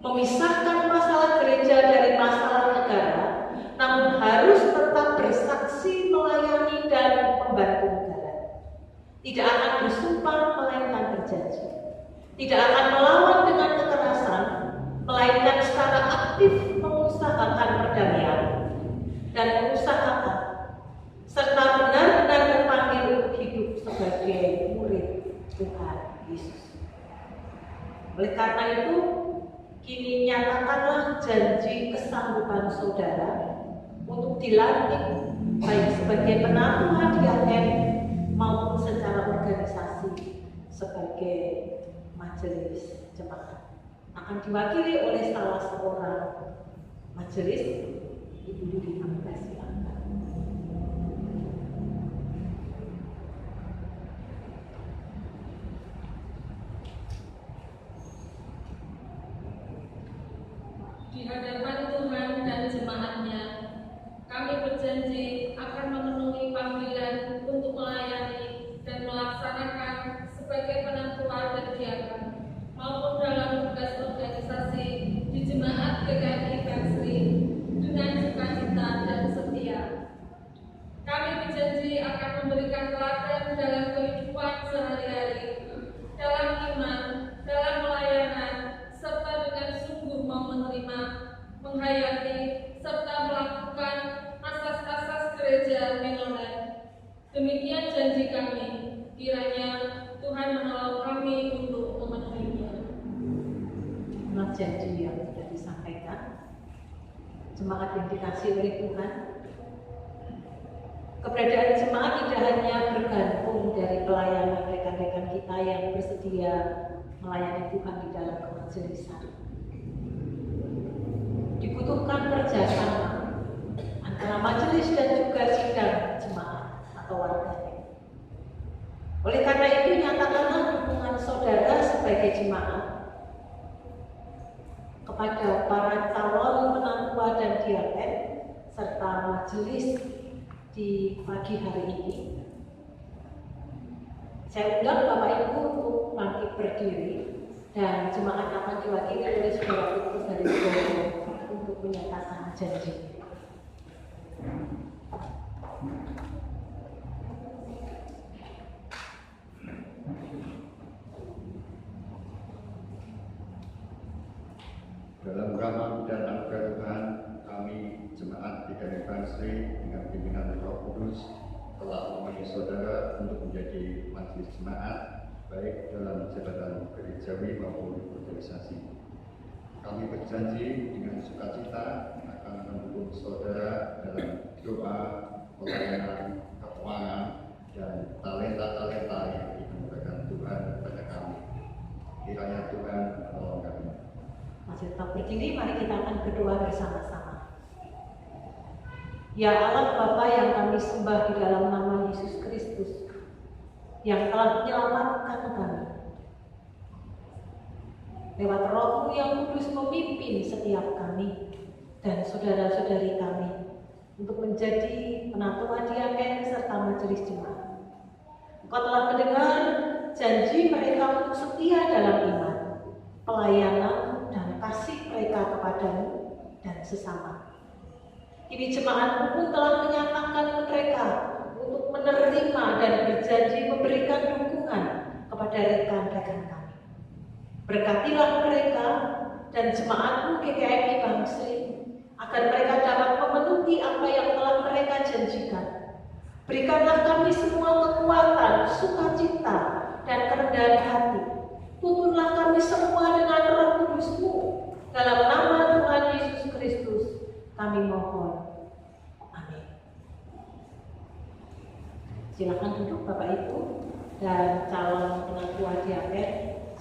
memisahkan masalah gereja dari masalah negara, namun harus tetap bersaksi, melayani dan membantu negara. Tidak akan bersumpah melainkan berjanji. Tidak akan melawan dengan kekerasan, melainkan secara aktif mengusahakan perdamaian dan mengusahakan serta benar-benar terpanggil untuk hidup sebagai murid Tuhan Yesus. Oleh karena itu, kini nyatakanlah janji kesanggupan saudara untuk dilantik baik sebagai penatua diaken maupun secara organisasi sebagai majelis jemaat. Akan diwakili oleh salah seorang majelis, Ibu Yudi Angga. Silakan. Di hadapan Tuhan dan jemaatnya, kami berjanji akan memenuhi panggilan untuk melayani dan melaksanakan Kiranya Tuhan menolong kami untuk memenuhinya. Menurut janji yang sudah disampaikan, jemaat yang dikasihi oleh Tuhan, keberadaan jemaat tidak hanya bergantung dari pelayanan rekan-rekan kita yang bersedia melayani Tuhan di dalam kemajeliskan. Dibutuhkan kerjasama antara majelis dan juga sidang jemaat atau warganya. Oleh karena itu, nyatakanlah dukungan saudara sebagai jemaat kepada para calon penatua dan diaken serta majelis di pagi hari ini. Saya undang Bapak Ibu untuk bangkit berdiri dan jemaat akan diwakili oleh Saudara Putus dari Solo untuk menyatakan janji. Dalam rahmat dan anugerah Tuhan, kami jemaat GKM Bangsri dengan pimpinan Roh Kudus telah memanggil saudara untuk menjadi majelis jemaat baik dalam jabatan gerejawi maupun organisasi. Kami berjanji dengan sukacita akan mendukung saudara dalam doa, pelayanan, keuangan, dan talenta-talenta yang dianugerahkan Tuhan kepada kami. Kiranya Tuhan menolong kami. Masih tetap berdiri, mari kita akan berdoa bersama-sama. Ya Allah Bapa yang kami sembah di dalam nama Yesus Kristus, yang telah menyelamatkan kami. Lewat Roh-Mu yang kudus memimpin setiap kami dan saudara-saudari kami untuk menjadi penatua diaken serta majelis jemaat. Engkau telah mendengar janji mereka untuk setia dalam iman, pelayanan, dan kasih mereka kepadamu dan sesama. Kini jemaat-Mu pun telah menyatakan mereka untuk menerima dan berjanji memberikan dukungan kepada rekan-rekan kami. Berkatilah mereka dan jemaat-Mu GKMI Bangsri agar mereka dapat memenuhi apa yang telah mereka janjikan. Berikanlah kami semua kekuatan, sukacita, dan kerendahan hati. Tuntunlah kami semua dengan Roh Kudus-Mu. Dalam nama Tuhan Yesus Kristus kami mohon. Amin. Silakan duduk Bapak Ibu dan calon penatua diaken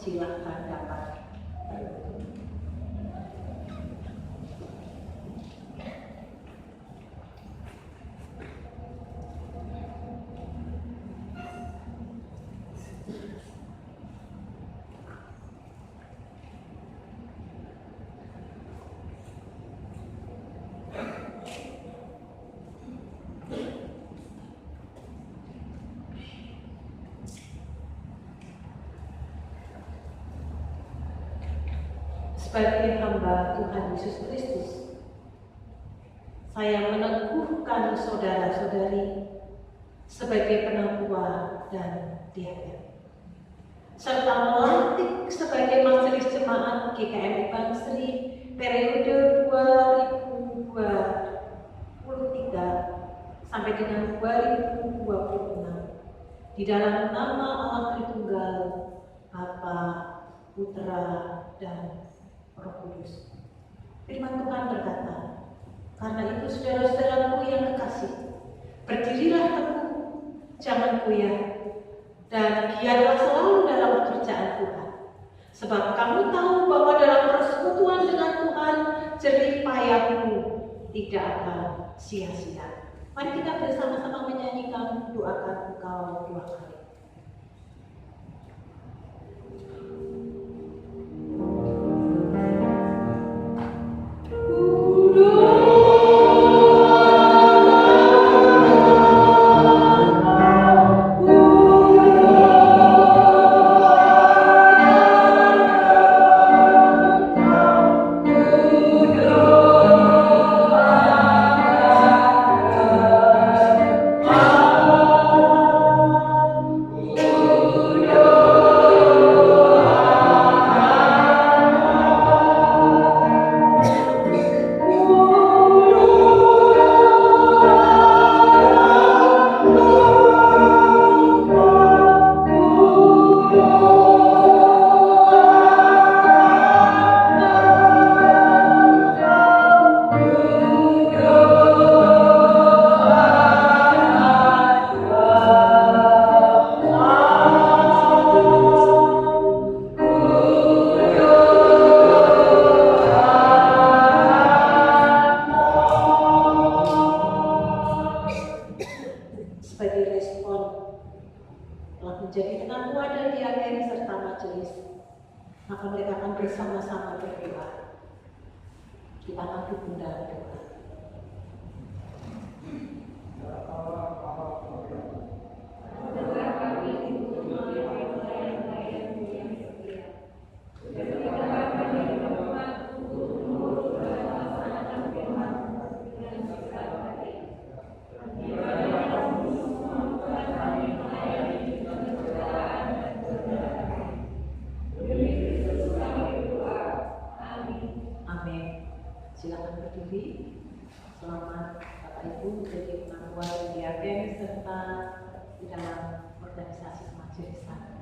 silakan dapat. Sebagai hamba Tuhan Yesus Kristus, saya meneguhkan saudara-saudari sebagai penatua dan diaken, serta melantik sebagai majelis jemaat GKMI Bangsri periode 2023 sampai dengan 2026 di dalam nama Allah Tritunggal, Bapa, Putra, dan Roh Kudus. Firman Tuhan berkata, karena itu saudara-saudaraku yang kekasih, berdirilah teguh, jangan goyah, dan giatlah selalu dalam pekerjaan Tuhan. Sebab kamu tahu bahwa dalam persekutuan dengan Tuhan, jerih payahmu tidak akan sia-sia. Mari kita bersama-sama menyanyikan doakan Engkau 2 kali. telah menjadi penatua dan diaken serta majelis, maka mereka akan bersama-sama berdoa. Kita akan dukung dalam doa. Silakan berdiri. Selamat Bapak Ibu menjadi penatua dan diaken serta di dalam organisasi kemajelisan.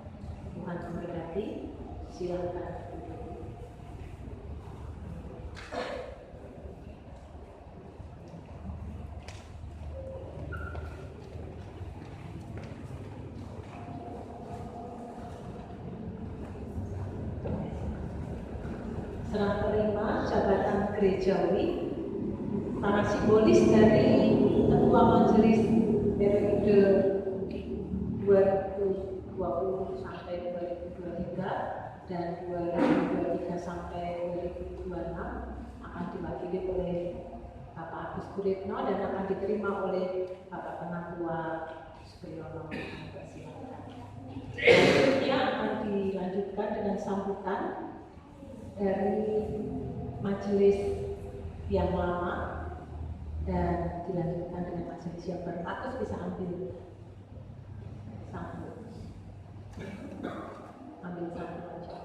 Tuhan memberkati. Silakan berdiri. Serah terima jabatan gerejawi sangat simbolis dari Ketua Majelis periode 2020 sampai 2023 dan 2023 sampai 2026 akan diwakili oleh Bapak Agus Guritno dan akan diterima oleh Bapak Penatua Supriyono. Selanjutnya akan dilanjutkan dengan sambutan dari majelis yang lama dan dilanjutkan dengan majelis yang baru. Agus bisa ambil satu aja.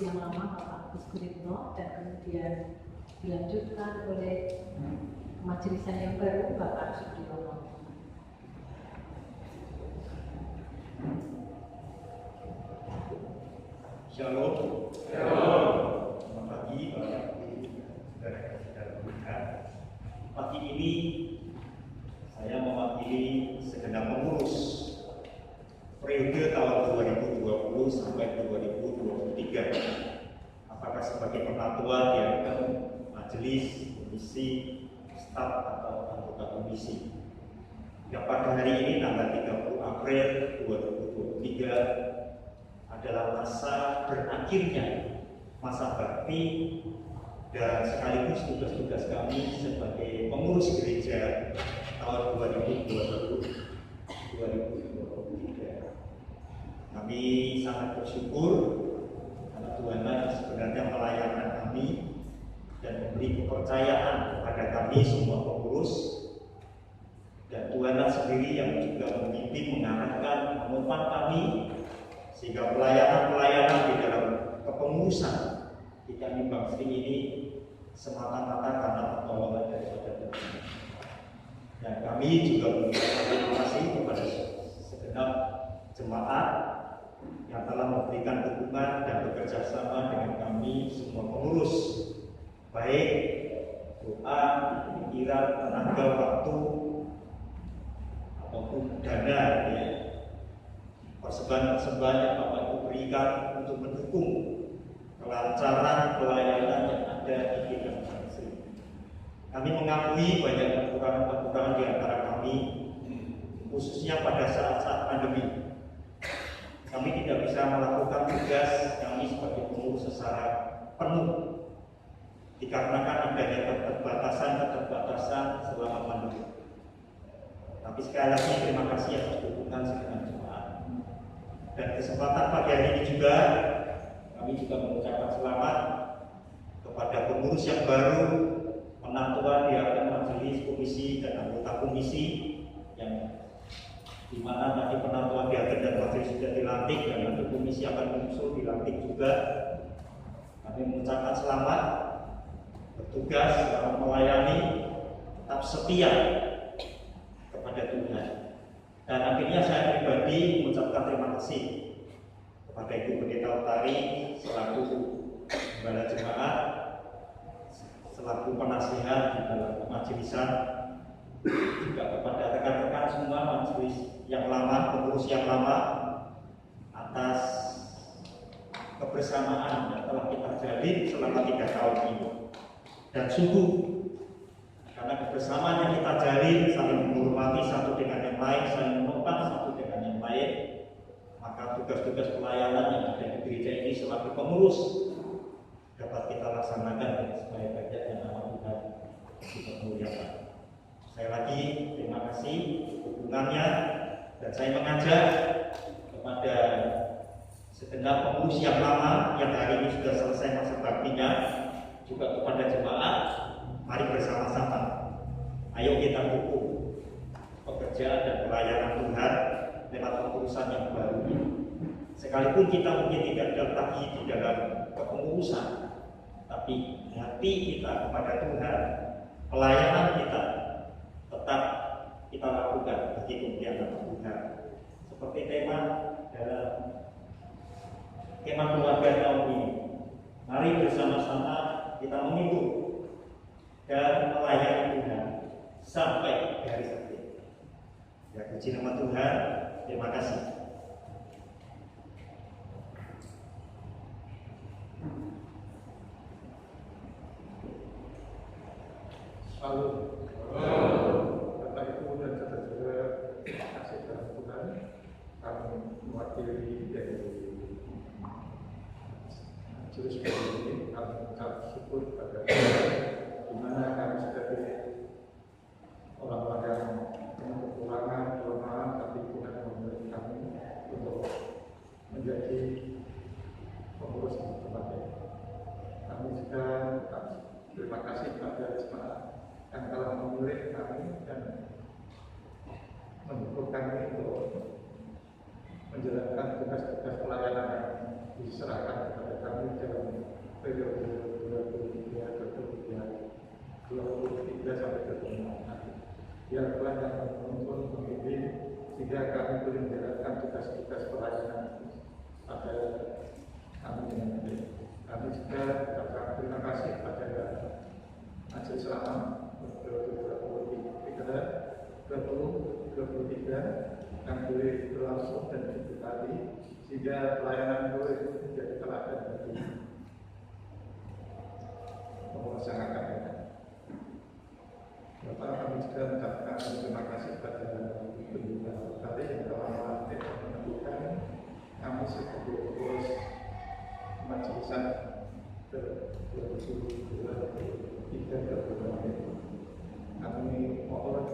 Yang lama Bapak Agus Guritno dan kemudian dilanjutkan oleh majelisan yang baru Bapak Supriyono. Shalom. Selamat pagi Bapak Ibu saudara Tuhan. Pagi ini saya mewakili segenap pengurus periode tahun 2020 sampai 2023. Apakah sebagai penatua diaken, majelis, komisi, staf atau anggota komisi. Yang pada hari ini tanggal 30 April 2023 adalah masa berakhirnya masa bakti dan sekaligus tugas-tugas kami sebagai pengurus gereja tahun 2020-2023. Kami sangat bersyukur karena Tuhan sebenarnya melayani kami dan memberi kepercayaan kepada kami semua pengurus, dan Tuhan sendiri yang juga memimpin, mengarahkan, menopang kami sehingga pelayanan-pelayanan di dalam kepengurusan di kami Bangsa ini semata-mata karena pertolongan daripada Tuhan. Dan kami juga mengucapkan terima kasih kepada segenap jemaat yang telah memberikan dukungan dan bekerja sama dengan kami semua pengurus, baik doa, pikiran, tenaga, waktu ataupun dana, ya, persembahan yang Bapak Ibu berikan untuk mendukung kelancaran pelayanan yang ada di bidang Bangsa. Kami mengakui banyak kekurangan-kekurangan di antara kami, khususnya pada saat-saat pandemi. Kami tidak bisa melakukan tugas kami sebagai pengurus secara penuh dikarenakan adanya keterbatasan selama pandemi. Tapi sekali lagi terima kasih atas dukungan segenap jemaat. Dan kesempatan pagi hari ini juga kami juga mengucapkan selamat kepada pengurus yang baru, penatua diaken, majelis, komisi dan anggota komisi yang di mana tadi penatua diaken dan majelis sudah dilantik dan nanti komisi akan menyusul dilantik juga. Kami mengucapkan selamat bertugas, selamat melayani, tetap setia kepada Tuhan. Dan akhirnya saya pribadi mengucapkan terima kasih kepada Ibu Pendeta Utari selaku Gembala Jemaat selaku penasihat di dalam kemajelisan, juga kepada rekan-rekan semua majelis yang lama, pengurus yang lama, atas kebersamaan yang telah kita jalin selama 3 tahun ini. Dan sungguh karena kebersamaan yang kita jalin, saling menghormati satu dengan yang lain, saling menopang satu dengan yang lain, maka tugas-tugas pelayanan yang ada di gereja ini selaku pengurus dapat kita laksanakan dengan sebaik-baiknya dan nama Tuhan dipermuliakan. Saya lagi terima kasih dukungannya, dan saya mengajak kepada segenap pengurus yang lama yang hari ini sudah selesai masa baktinya, juga kepada jemaat, mari bersama-sama, ayo kita dukung pekerjaan dan pelayanan Tuhan lewat pengurusan yang baru ini. Sekalipun kita mungkin tidak terletakkan di dalam kepengurusan, tapi hati kita kepada Tuhan, pelayanan kita tetap kita lakukan bagi kemuliaan Tuhan. Seperti tema dalam tema keluarga tahun ini, mari bersama-sama kita mengikut dan melayani Tuhan sampai garis akhir. Ya, puji nama Tuhan. Terima kasih. Salam. Bapak Ibu dan saudara-saudara kasih dalam Tuhan, kami mewakili dari majelis ini, kami mengucap syukur kepada Tuhan, di mana kami sebagai orang-orang yang kekurangan, kelemahan, tapi Tuhan memilih kami untuk menjadi pengurus tempatnya. Kami juga terima kasih kepada jemaat yang telah memilih kami dan mendukung kami untuk menjalankan tugas-tugas pelayanan yang diserahkan kepada kami dalam periode 2023 sampai 2024. Biar Tuhan yang menuntun pemimpin sehingga kami boleh menjalankan tugas-tugas pelayanan pada kami dengan baik. Kami juga ucapkan terima kasih kepada majelis lama periode 2023 yang boleh berlangsung dan diberkati sehingga pelayanan boleh menjadi teladan bagi pengurus yang akan datang. Bapak, kami juga mengucapkan terima kasih kepada penduduk tadi yang telah melantik dan menentukan kami sebagai pengurus majelisan 2023. Kami mohon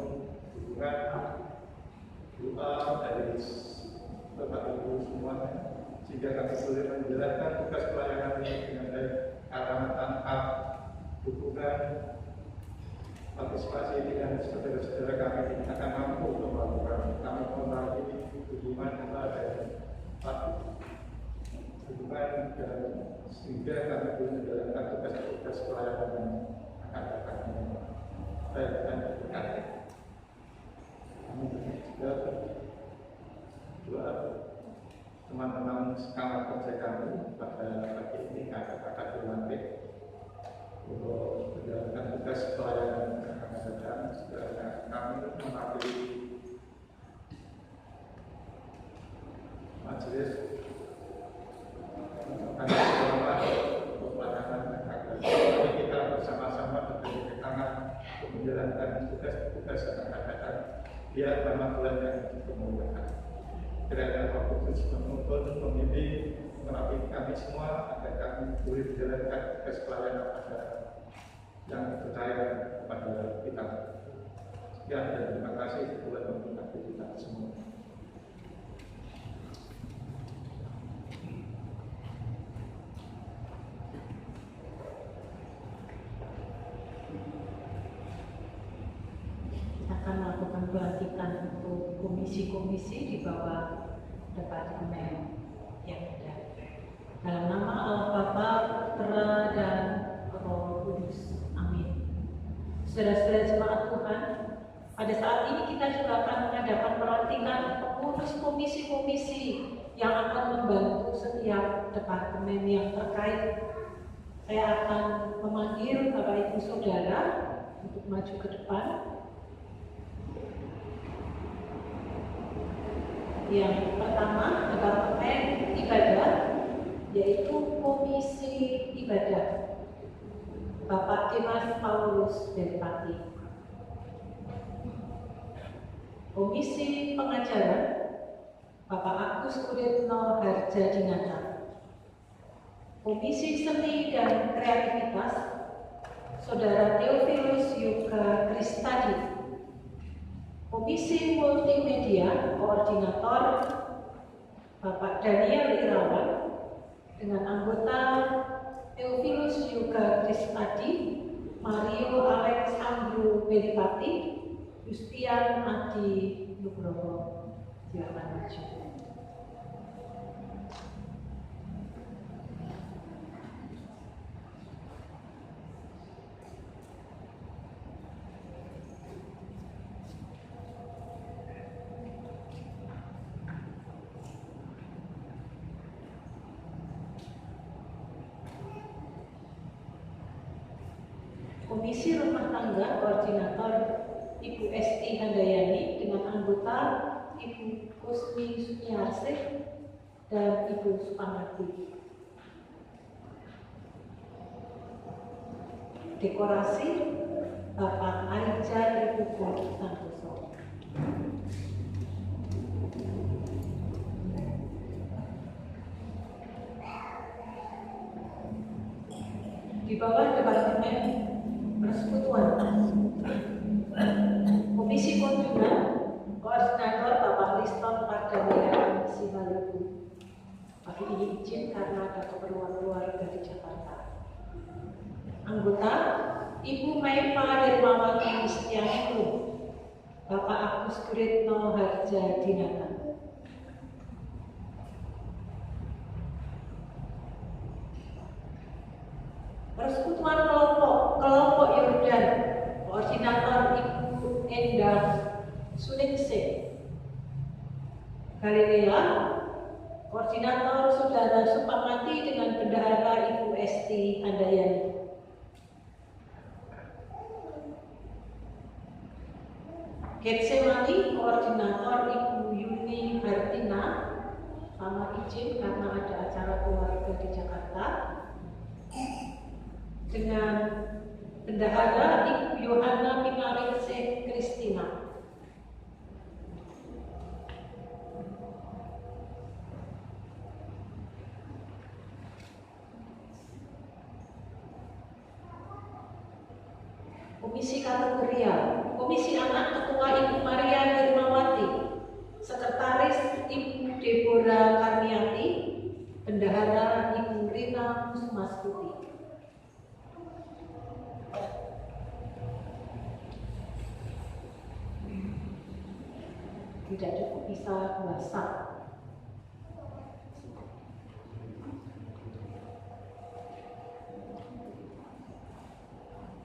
dukungan doa dari Bapak Ibu semua sehingga kami boleh menjalankan tugas pelayanan ini dengan baik karena tanpa dukungan partisipasi dengan saudara-saudara kami tidak akan mampu untuk melakukan. Kami mohon lagi dukungan kita dari dukungan dan sehingga kami boleh menjalankan tugas-tugas pelayanan yang akan datang dengan baik dan berkati. Kami juga berdoa teman-teman sekawan kerja kami pada pagi ini kakak-kakak dilantik untuk menjalankan tugas pelayanan yang akan datang. Sebenarnya kami mewakili majelis mengucapkan selamat untuk pelayanan agar kita bersama-sama bergandeng tangan untuk menjalankan tugas-tugas yang akan datang. Biar nama Tuhan yang dipermuliakan. Kiranya Roh Kudus menuntun pemimpin merapikan kami semua agar kami boleh menjalankan tugas pelayanan pada yang percaya kepada kita. Sekian dan terima kasih Tuhan memberkati kita semua. Akan melakukan pelantikan untuk komisi-komisi di bawah departemen yang ada. Dalam nama Allah Bapa, Putra dan Roh Kudus. Amin. Saudara-saudara jemaat Tuhan, pada saat ini kita juga akan mengadakan pelantikan pengurus komisi-komisi yang akan membantu setiap departemen yang terkait Saya akan memanggil Bapak Ibu Saudara untuk maju ke depan. Yang pertama, Departemen Ibadah, yaitu Komisi Ibadah, Bapak Dimas Paulus Delpati. Komisi Pengajaran, Bapak Agus Kuritno Harjadinata. Komisi Seni dan Kreativitas, Saudara Theophilus Yuga Kristadi. Komisi Multimedia, Koordinator Bapak Daniel Irawan dengan anggota Theophilus Yuga Kristadi, Mario Alexandru Belipati, Yustian Adi Nugroho. Silakan maju. Komisi Rumah Tangga, Koordinator Ibu Esti Handayani dengan anggota Ibu Kusmi Suniarsih dan Ibu Supamati. Dekorasi Bapak Arija Tripugo Santoso. Di bawah Departemen Persekutuan, Komisi Kunjungan, Koordinator Bapak Liston Pardamaian Simalungun. Pagi ini izin karena ada keperluan keluarga di Jakarta. Anggota Ibu Maipa Hermawati Istianipun, Bapak Agus Kuritno Harjadinata. Persekutuan kelompok Yordan, Koordinator Ibu Endang Suningsih. Galilea, Koordinator Saudara Supamati dengan Bendahara Ibu Esti Handayani. Getsemani, Koordinator Ibu Yuni Hartina, sama izin karena ada acara keluarga di Jakarta, dengan Bendahara Ibu Yohana Minaringse Kristina. Komisi Kategorial, Komisi Anak Ketua Ibu Maria Hermawati, Sekretaris Ibu Deborah Karniati, Bendahara Ibu Rina Musmaskuti. Tidak cukup bisa puasa.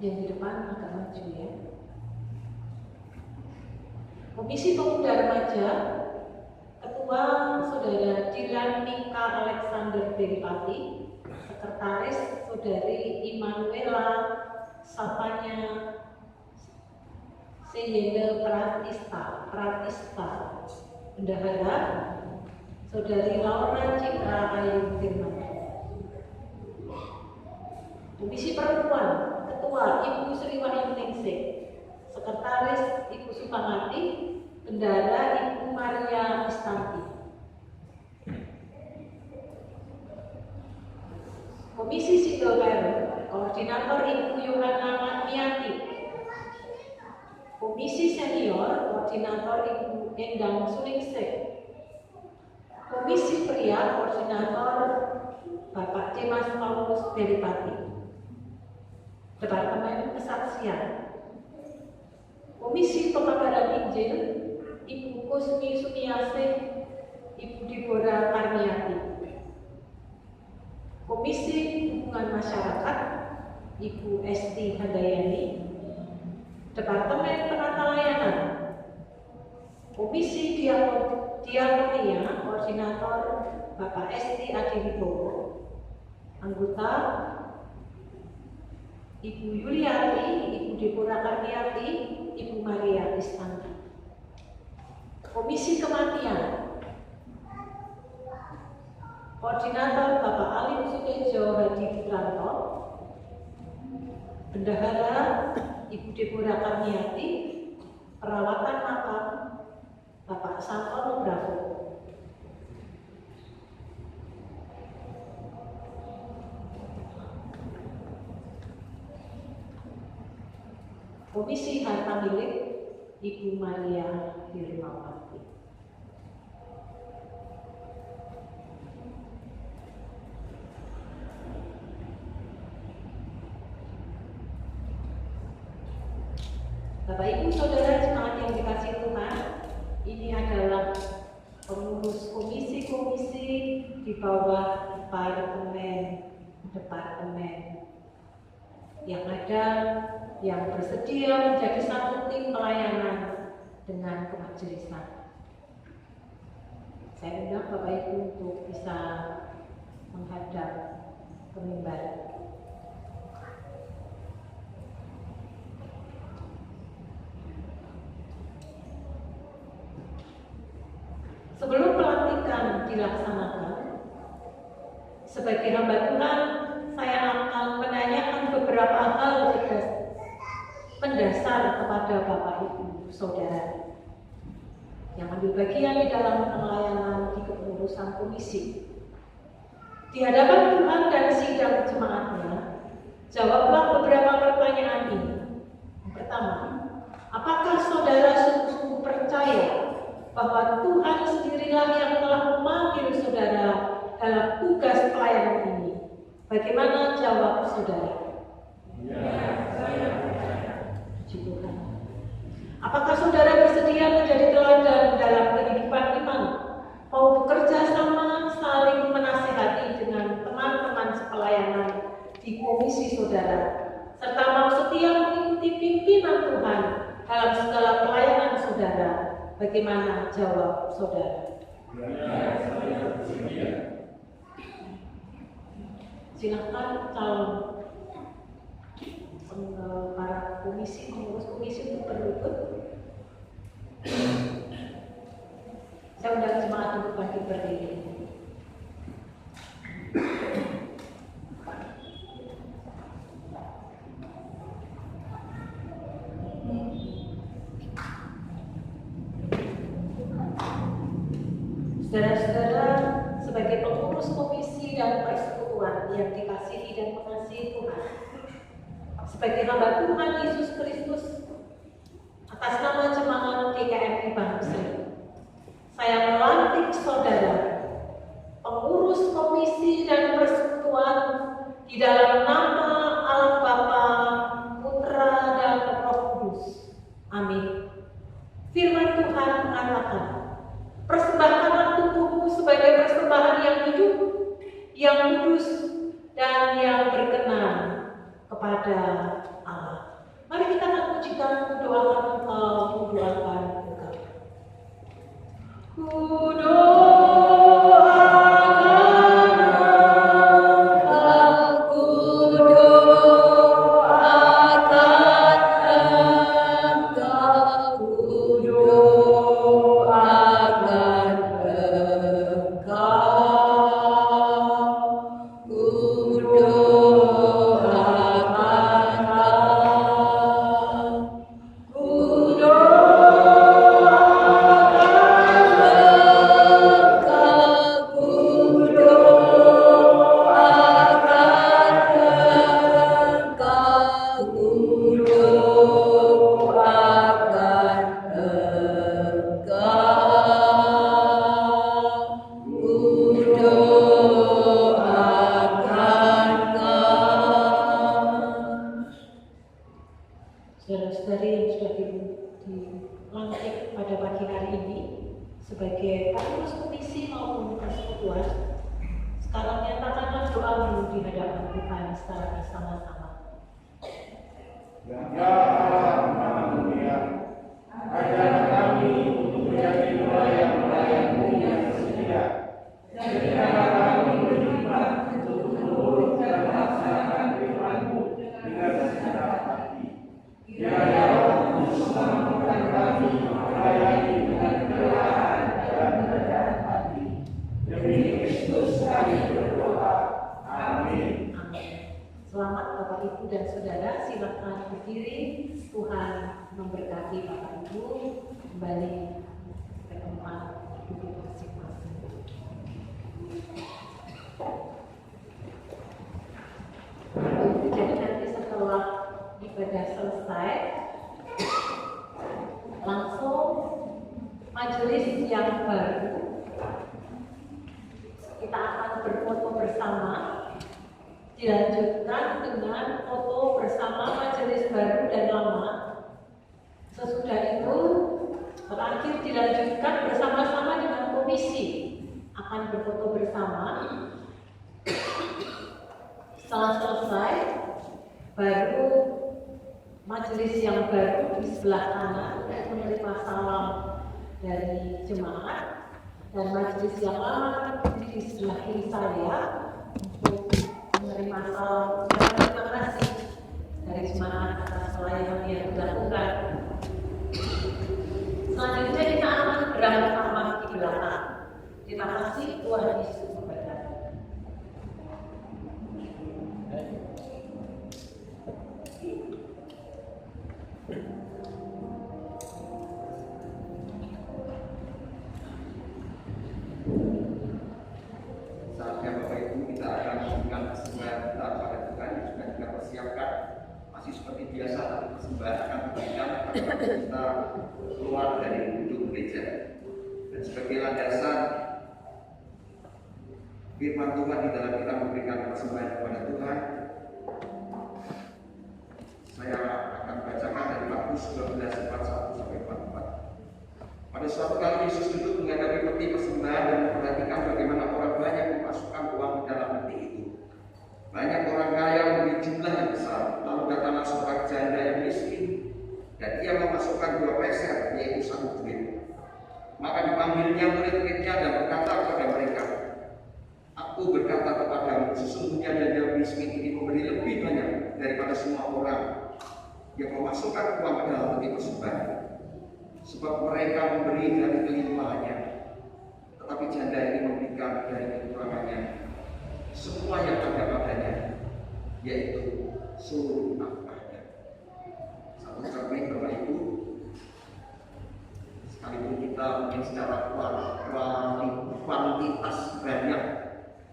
Yang di depan agak maju ya. Komisi Pemuda Remaja, Ketua Saudara Dilan Mika Alexander Belipati, Sekretaris Saudari Immanuela Sapanya Seyende Pratista, Bendahara Saudari Laura Citra Ayu Firman. Komisi Perempuan, Ketua Ibu Sri Wahyuningsih, Sekretaris Ibu Supamati, Bendahara Ibu Maria Istanti. Komisi Sipil Koordinator Ibu Yohana Matmiati. Komisi Senior, Koordinator Ibu Endang Suningsih. Komisi Pria, Koordinator Bapak Dimas Paulus Delpati. Departemen Kesaksian, Komisi Pekabaran Injil, Ibu Kusmi Suniarsih, Ibu Deborah Karniati. Komisi Hubungan Masyarakat, Ibu Esti Handayani. Departemen Penata Layanan, Komisi Diakonia, Koordinator Bapak Esti Adiwibowo. Anggota Ibu Yuliati, Ibu Deborah Karniati, Ibu Maria Istanti. Komisi Kematian, Koordinator Bapak Alim Sutejo Hadi Putranto, Bendahara Ibu Deborah Karniati, Perawatan Makam Bapak Santono Bravo. Komisi Harta Milik Ibu Maria Hirmawati. Bapak Ibu Saudara jemaat yang dikasihi Tuhan, ini adalah pengurus komisi-komisi di bawah departemen yang ada yang bersedia menjadi satu tim pelayanan dengan kemajelisan. Saya undang Bapak Ibu untuk bisa menghadap ke mimbar. Sebelum pelantikan dilaksanakan, sebagai hamba Tuhan, saya akan menanyakan beberapa hal mendasar kepada Bapak Ibu Saudara yang ambil bagian di dalam pelayanan di kepengurusan komisi. Di hadapan Tuhan dan sidang jemaatnya, jawablah beberapa pertanyaan ini. Yang pertama, apakah saudara sungguh-sungguh percaya bahwa Tuhan sendirilah yang telah memanggil saudara dalam tugas pelayanan ini? Bagaimana jawab saudara? Ya, saya percaya. Puji Tuhan. Apakah saudara bersedia menjadi teladan dalam kehidupan iman? Mau bekerja sama, saling menasihati dengan teman-teman sepelayanan di komisi saudara, serta mau setia mengikuti pimpinan Tuhan dalam segala pelayanan saudara? Bagaimana jawab saudara? Ya, saya bersedia. Silakan calon para pengurus komisi untuk berlutut. Saya undang jemaat untuk bangkit berdiri. Saudara-saudara, sebagai pengurus komisi dan persekutuan yang dikasihi dan mengasihi Tuhan, sebagai hamba Tuhan Yesus Kristus, atas nama jemaat GKMI Bangsri, saya melantik saudara, pengurus komisi dan persekutuan di dalam nama Allah Bapa, Putra dan Roh Kudus. Amin. Firman Tuhan mengatakan, persembahkanlah tubuhmu sebagai persembahan yang hidup, yang kudus, dan yang berkenan kepada Allah. Mari kita akan pujikan, mendoakan engkau, mendoakan engkau. Saudara-saudari yang sudah dilantik pada pagi hari ini sebagai pengurus komisi maupun persekutuan, sekarang nyatakanlah doamu di hadapan Tuhan secara bersama-sama. Ya Allah Mulia, ajar kami untuk menjadi pelayan-pelayan-Mu yang setia. Jadikanlah kami berhikmat untuk menurut dan melaksanakan firman-Mu dengan berdiri. Tuhan memberkati Bapak Ibu kembali ke tempat duduk masing-masing. Jadi nanti setelah ibadah selesai, langsung majelis yang baru kita akan berfoto bersama, dilanjutkan dengan foto bersama majelis baru dan lama. Sesudah itu terakhir dilanjutkan bersama-sama dengan komisi, akan berfoto bersama. Setelah selesai, baru majelis yang baru di sebelah kanan menerima salam dari jemaat, dan majelis yang lama di sebelah kiri saya untuk menerima salam dan terima kasih dari jemaat atas pelayanan yang dilakukan. Selanjutnya kita akan bersama di belakang. Terima kasih, Tuhan Yesus memberkati. Saatnya Bapak Ibu kita akan memberikan persembahan kita kepada Tuhan yang sudah kita persiapkan. Masih seperti biasa, tapi persembahan akan diberikan kepada kita keluar dari gedung gereja. Dan sebagai landasan firman Tuhan di dalam kita memberikan persembahan kepada Tuhan, saya akan bacakan dari Markus 12:41-44. Pada suatu kali Yesus duduk menghadapi peti persembahan dan memperhatikan bagaimana orang banyak memasukkan uang ke dalam peti itu. Banyak orang kaya memberi jumlah yang besar, lalu datanglah seorang janda yang miskin, dan ia memasukkan 2 peser, yaitu 1 duit. Maka dipanggilnya murid-muridnya dan berkata kepada mereka, "Aku berkata kepadamu, sesungguhnya janda miskin ini memberi lebih banyak daripada semua orang yang memasukkan uang ke dalam peti persembahan. Sebab mereka memberi dari kelimpahannya, tetapi janda ini memberikan dari kekurangannya semua yang ada padanya, yaitu seluruh nafkahnya." Satu cermin Bapak Ibu, sekalipun kita mungkin secara kuantitas banyak,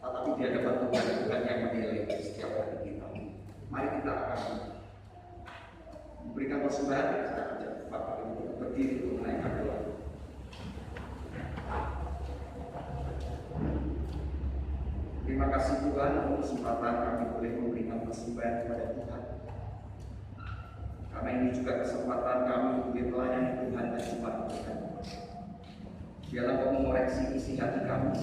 tetapi di hadapan Tuhan yang menilai setiap hari kita. Mari kita akan memberikan persembahan. Saya ajak Bapak Ibu berdiri untuk menaikkan doa. Terima kasih Tuhan untuk kesempatan kami boleh memberikan persembahan kepada Tuhan. Karena ini juga kesempatan kami boleh melayani Tuhan dan jemaat Tuhan. Biarlah Kau mengoreksi isi hati kami,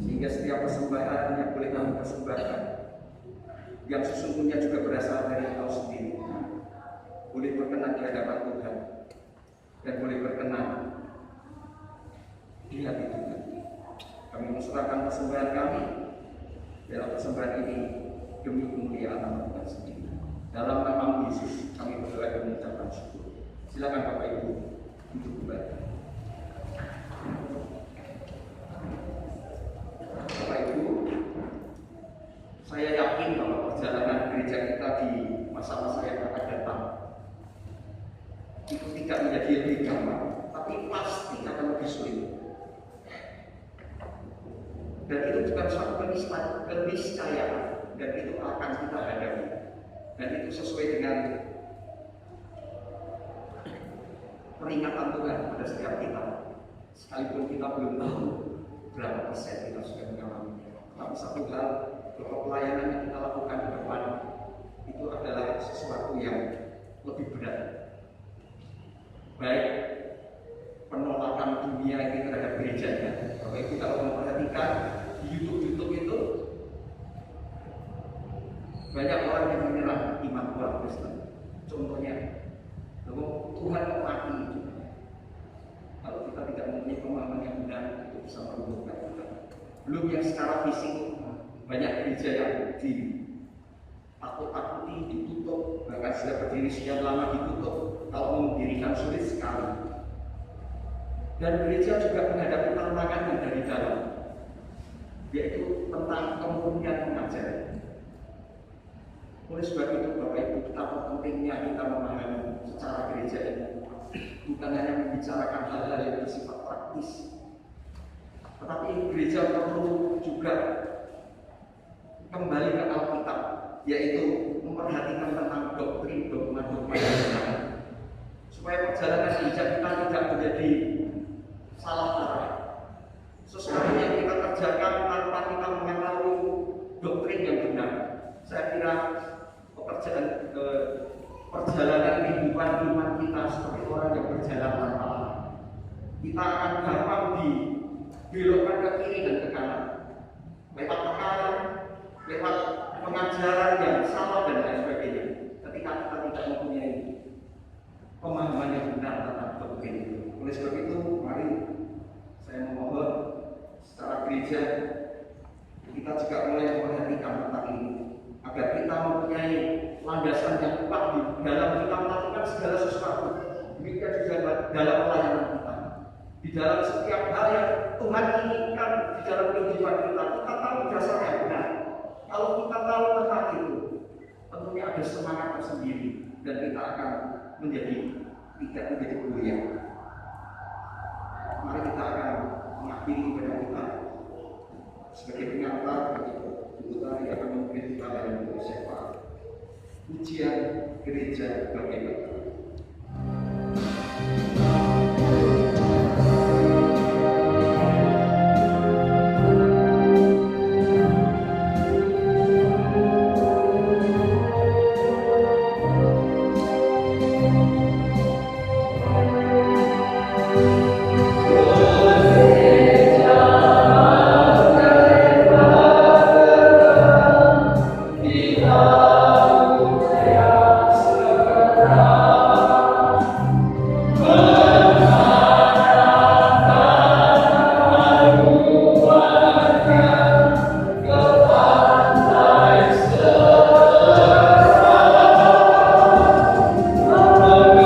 sehingga setiap persembahan yang boleh kami persembahkan, yang sesungguhnya juga berasal dari Kau sendiri, boleh berkenan di hadapan Tuhan dan boleh berkenan di hati Tuhan. Kami menserahkan persembahan kami, dalam persembahan ini demi kemuliaan nama Tuhan sendiri. Dalam nama Yesus kami berdoa dan mengucapkan syukur. Silakan Bapak Ibu duduk kembali. Bapak Ibu, saya yakin bahwa perjalanan gereja kita di masa-masa yang akan datang itu tidak menjadi lebih gampang, tapi pasti akan lebih sulit. Dan itu bukan suatu keniscayaan, dan itu akan kita hadapi. Dan itu sesuai dengan peringatan Tuhan pada setiap kita. Sekalipun kita belum tahu berapa persen kita sudah mengalaminya. Tapi satu hal, bahwa pelayanan yang kita lakukan di depan itu adalah sesuatu yang lebih berat. Baik penolakan dunia ini terhadap gerejanya. Bapak Ibu kalau memperhatikan di YouTube itu banyak orang yang menyerang iman orang Kristen. Contohnya, Tuhan mau mati. Kalau kita tidak mempunyai pemahaman yang benar, itu bisa meruntuhkan kita. Belum yang secara fisik, banyak gereja yang ditakut-takuti, ditutup, bahkan sudah berdiri sekian lama ditutup. Kalau mendirikan sulit sekali. Dan gereja juga menghadapi tantangan yang dari dalam, yaitu tentang kemurnian pengajaran. Oleh sebab itu Bapak Ibu, betapa pentingnya kita memahami secara gereja ini. Bukan hanya membicarakan hal-hal yang bersifat praktis, tetapi gereja perlu juga kembali ke Alkitab, yaitu memperhatikan tentang doktrin, dogma-dogma yang benar, supaya perjalanan gereja kita tidak menjadi salah arah. Sesuatu yang kita kerjakan tanpa kita mengetahui doktrin yang benar, saya kira perjalanan kehidupan iman kita seperti orang yang berjalan tanpa arah. Kita akan gampang dibelokkan ke kiri dan ke kanan, lewat tekanan, lewat pengajaran yang salah dan lain sebagainya. Ketika kita tidak mempunyai pemahaman yang benar tentang doktrin itu. Oleh sebab itu, mari saya memohon secara gereja kita juga mulai memperhatikan tentang ini, agar kita mempunyai landasan yang kuat di dalam kita melakukan segala sesuatu. Demikian juga dalam pelayanan kita, di dalam setiap hal yang Tuhan inginkan di dalam kehidupan kita. Kita tahu dasar yang benar. Kalau kita tahu tentang itu, tentunya ada semangat tersendiri dan kita akan tidak menjadi goyah. Mari kita akan mengakhiri ibadah kita sebagai pengantar kebutuhan yang akan memberi kita dalam bersifat ujian gereja bagaimana. Amen.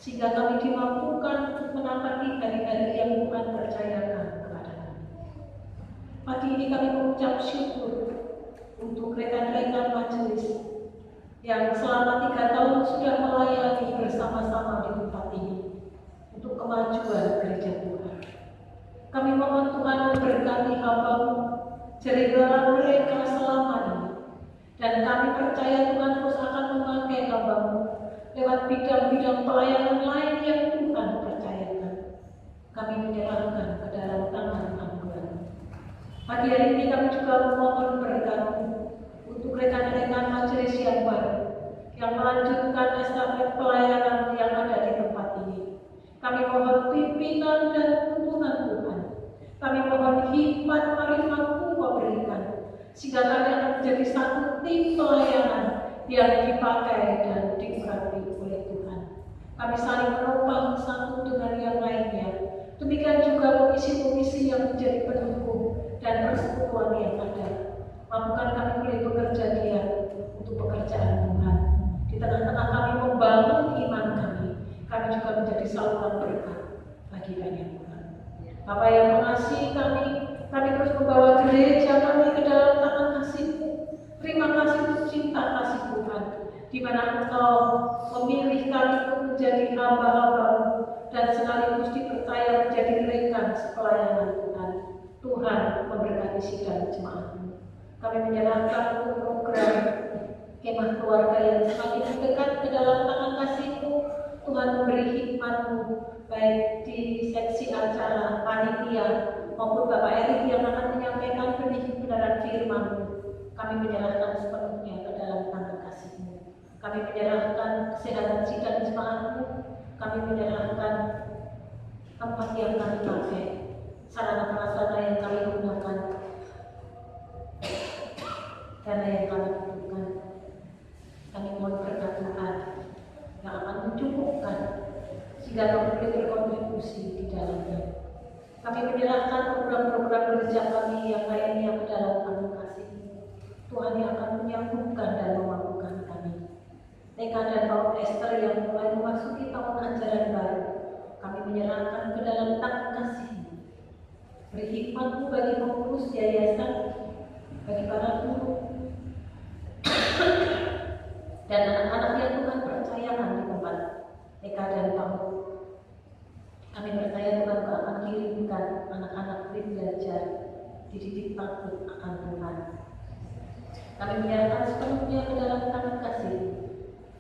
Sehingga kami dimampukan untuk menapaki hari-hari yang Tuhan percayakan kepada kami. Pagi ini kami mengucap syukur untuk rekan-rekan majelis yang selama 3 tahun sudah melayani bersama-sama di tempat ini untuk kemajuan gereja Tuhan. Kami mohon Tuhan memberkati hamba-Mu, jerigalah mereka selama ini. Dan kami percaya Tuhan terus akan memakai hamba-Mu lewat bidang-bidang pelayanan lain yang Tuhan percayakan. Kami menyerahkan ke dalam tangan Tuhan. Pagi hari ini kami juga memohon berkat-Mu untuk rekan-rekan majelis yang baru yang melanjutkan estafet pelayanan yang ada di tempat ini. Kami mohon pimpinan dan tuntunan Tuhan. Kami mohon hikmat marifat-Mu Kau berikan, sehingga kami akan menjadi satu tim pelayanan yang dipakai dan diurapi oleh Tuhan. Kami saling menopang satu dengan yang lainnya. Demikian juga komisi-komisi yang menjadi pendukung dan persekutuan yang ada. Mampukan kami boleh bekerja giat untuk pekerjaan Tuhan. Di tengah-tengah kami membangun iman kami, kami juga menjadi saluran berkat bagi banyak Tuhan. Bapa yang mengasihi kami terus membawa gereja kami ke dalam tangan kasih-Mu. Terima kasih untuk cinta kasih Tuhan, di mana Engkau memilih kami untuk menjadi hamba-hamba-Mu dan sekaligus dipercaya menjadi rekan sepelayanan Tuhan. Tuhan memberkati sidang jemaat-Mu. Kami menyerahkan untuk program kemah keluarga yang semakin dekat ke dalam tangan kasih-Mu. Tuhan memberi hikmat-Mu baik di seksi acara, panitia, maupun Bapak Erik yang akan menyampaikan benih kebenaran firman-Mu. Kami menyerahkan sepenuhnya ke dalam tangan kasih-Mu. Kami menyerahkan kesehatan sidang jemaat-Mu. Kami menyerahkan tempat yang kami pakai, sarana prasarana yang kami gunakan, dana yang kami butuhkan. Kami mohon berkat Tuhan yang akan mencukupkan sehingga kami boleh berkontribusi di dalamnya. Kami menyerahkan program-program gereja kami yang lainnya ke dalam tangan kasih-Mu. Tuhan yang akan menyambungkan dan memampukan kami. Neka dan Paul Esther yang mulai memasuki tahun ajaran baru, kami menyerahkan ke dalam tangan kasih-Mu. Beri hikmat-Mu bagi pengurus yayasan, bagi para guru, dan anak-anak yang Tuhan percayakan di tempat Neka dan Paul. Kami percaya Tuhan akan kirimkan anak-anak belajar dididik takut akan Tuhan. Kami menyerahkan sepenuhnya ke dalam tangan kasih.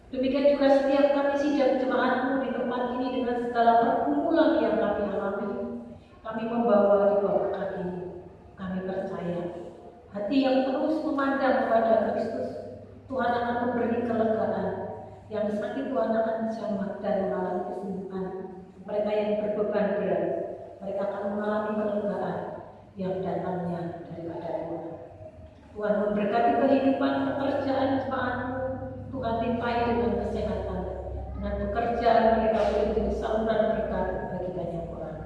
Demikian juga setiap kami sidang jemaat-Mu di tempat ini dengan segala pergumulan yang kami alami. Kami membawa di bawah kaki-Mu. Kami percaya hati yang terus memandang kepada Kristus, Tuhan akan memberi kelegaan. Yang sakit Tuhan akan jamah dan mengalami kesembuhan. Mereka yang berbeban berat, mereka akan mengalami kelegaan yang datangnya daripada Tuhan. Tuhan memberkati kehidupan pekerjaan jemaat-Mu. Tuhan limpahi dengan kesehatan. Dengan pekerjaan mereka boleh menjadi saluran berkat bagi banyak orang.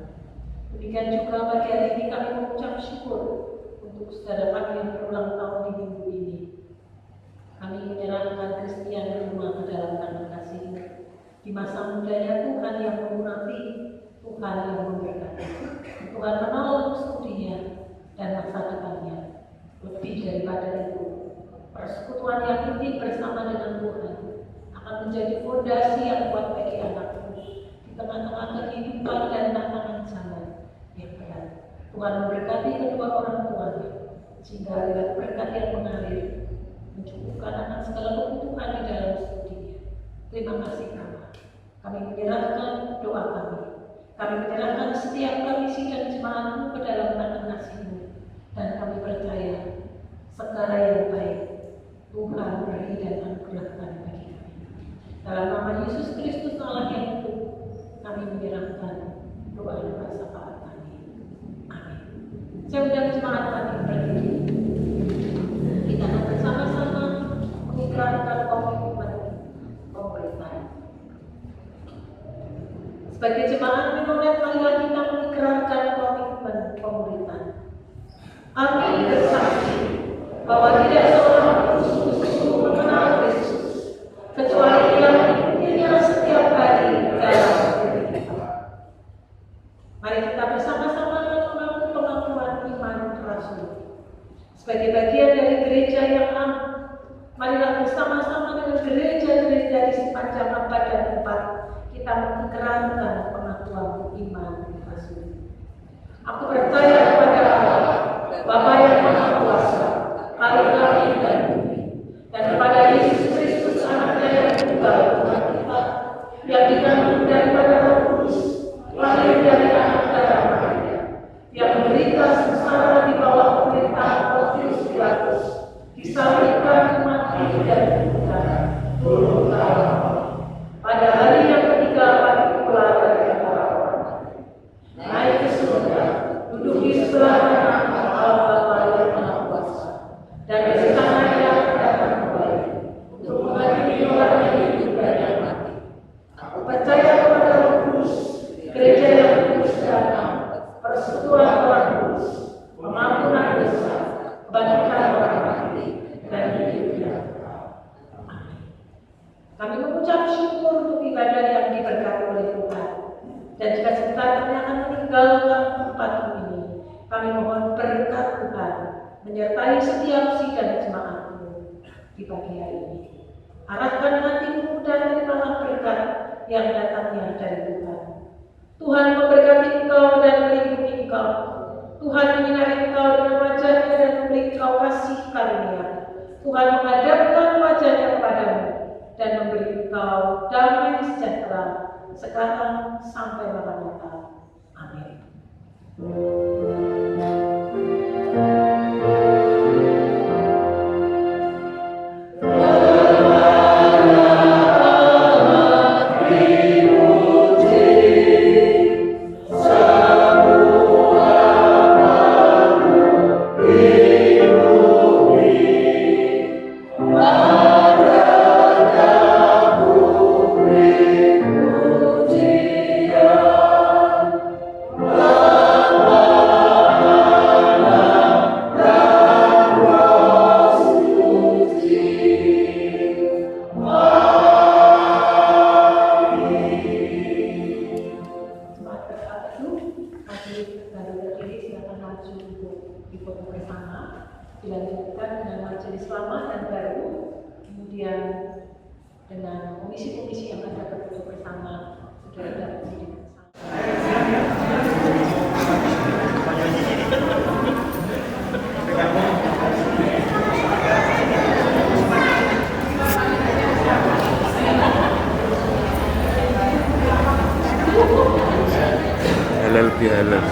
Demikian juga bagi hari ini kami mengucap syukur untuk saudara kami yang berulang tahun di minggu ini. Kami menyerahkan Kristian rumah ke dalam tangan kasih-Mu. Di masa mudanya Tuhan yang mengurapi, Tuhan yang memberkati. Tuhan menolong studinya dan masa depannya. Lebih daripada itu, persekutuan yang intim bersama dengan Tuhan akan menjadi fondasi yang kuat bagi anakmu di tengah-tengah kehidupan dan tantangan zaman yang berat. Tuhan memberkati kedua orang tuanya sehingga lewat berkat yang mengalir mencukupkan akan segala kebutuhan di dalam studinya. Terima kasih Allah. Kami menyerahkan doa kami. Kami menyerahkan setiap komisi dan jemaatmu ke dalam tangan kasih-Mu. Dan kami percaya segala yang baik Tuhan beri dan anugerahkan bagi kami. Dalam nama Yesus Kristus Allah yang hidup, kami menyerahkan doa dan syafaat kami. Amin. Saya undang jemaat kami berdiri. Kita akan bersama-sama mengikrarkan komitmen pemerintah. Sebagai jemaat Menonet, marilah kita mengikrarkan komitmen pemerintah. Kami bersaksi bahwa tidak seorang pun sungguh-sungguh mengenal Kristus, kecuali yang mengikutinya setiap hari dalam kehidupan. Mari kita bersama-sama mengaku pengakuan iman rasul. Sebagai bagian dari gereja yang am, marilah bersama-sama dengan gereja-gereja di sepanjang abad dan tempat kita mengikrarkan pengakuan iman rasul. Aku percaya kepada Allah, Bapa yang Maha Kuasa, Khalik langit dan bumi, dan kepada Yesus Kristus Anaknya yang tunggal Tuhan kita, yang dikandung daripada Roh Kudus, lahir dari anak darah Maria, yang menderita sengsara di bawah pemerintahan Pontius Pilatus, disalibkan, mati dan dikuburkan, turun ke alam bawah. Pada hari yang ketiga bangkit pula dari antara orang mati, naik ke surga, duduk di sebelah kanan Allah Bapa yang Maha Kuasa, dan dari sana Ia akan datang kembali untuk mengadili orang yang hidup dan yang mati. Aku percaya kepada Roh Kudus, gereja yang kudus dan am, persekutuan orang kudus, pengampunan dosa, kebangkitan orang mati, dan hidup yang kekal. Amin. Kami mengucap syukur untuk ibadah yang diberkati oleh Tuhan. Dan jika sebentar kami akan meninggalkan tempat ini, kami mohon berkat Tuhan menyertai setiap sidang jemaatmu di pagi hari ini. Arahkan hatimu dan terimalah berkat yang datangnya dari Tuhan. Tuhan memberkati engkau dan melindungi engkau. Tuhan menyinari engkau dengan wajah-Nya dan memberi engkau kasih karunia. Tuhan menghadapkan wajah-Nya kepadamu dan memberi engkau damai sejahtera sekarang sampai maranatha. Amin. Dilanjutkan dengan majelis lama dan baru, kemudian dengan komisi-komisi yang ada berduduk bersama, saudara dan presiden halal bihalal.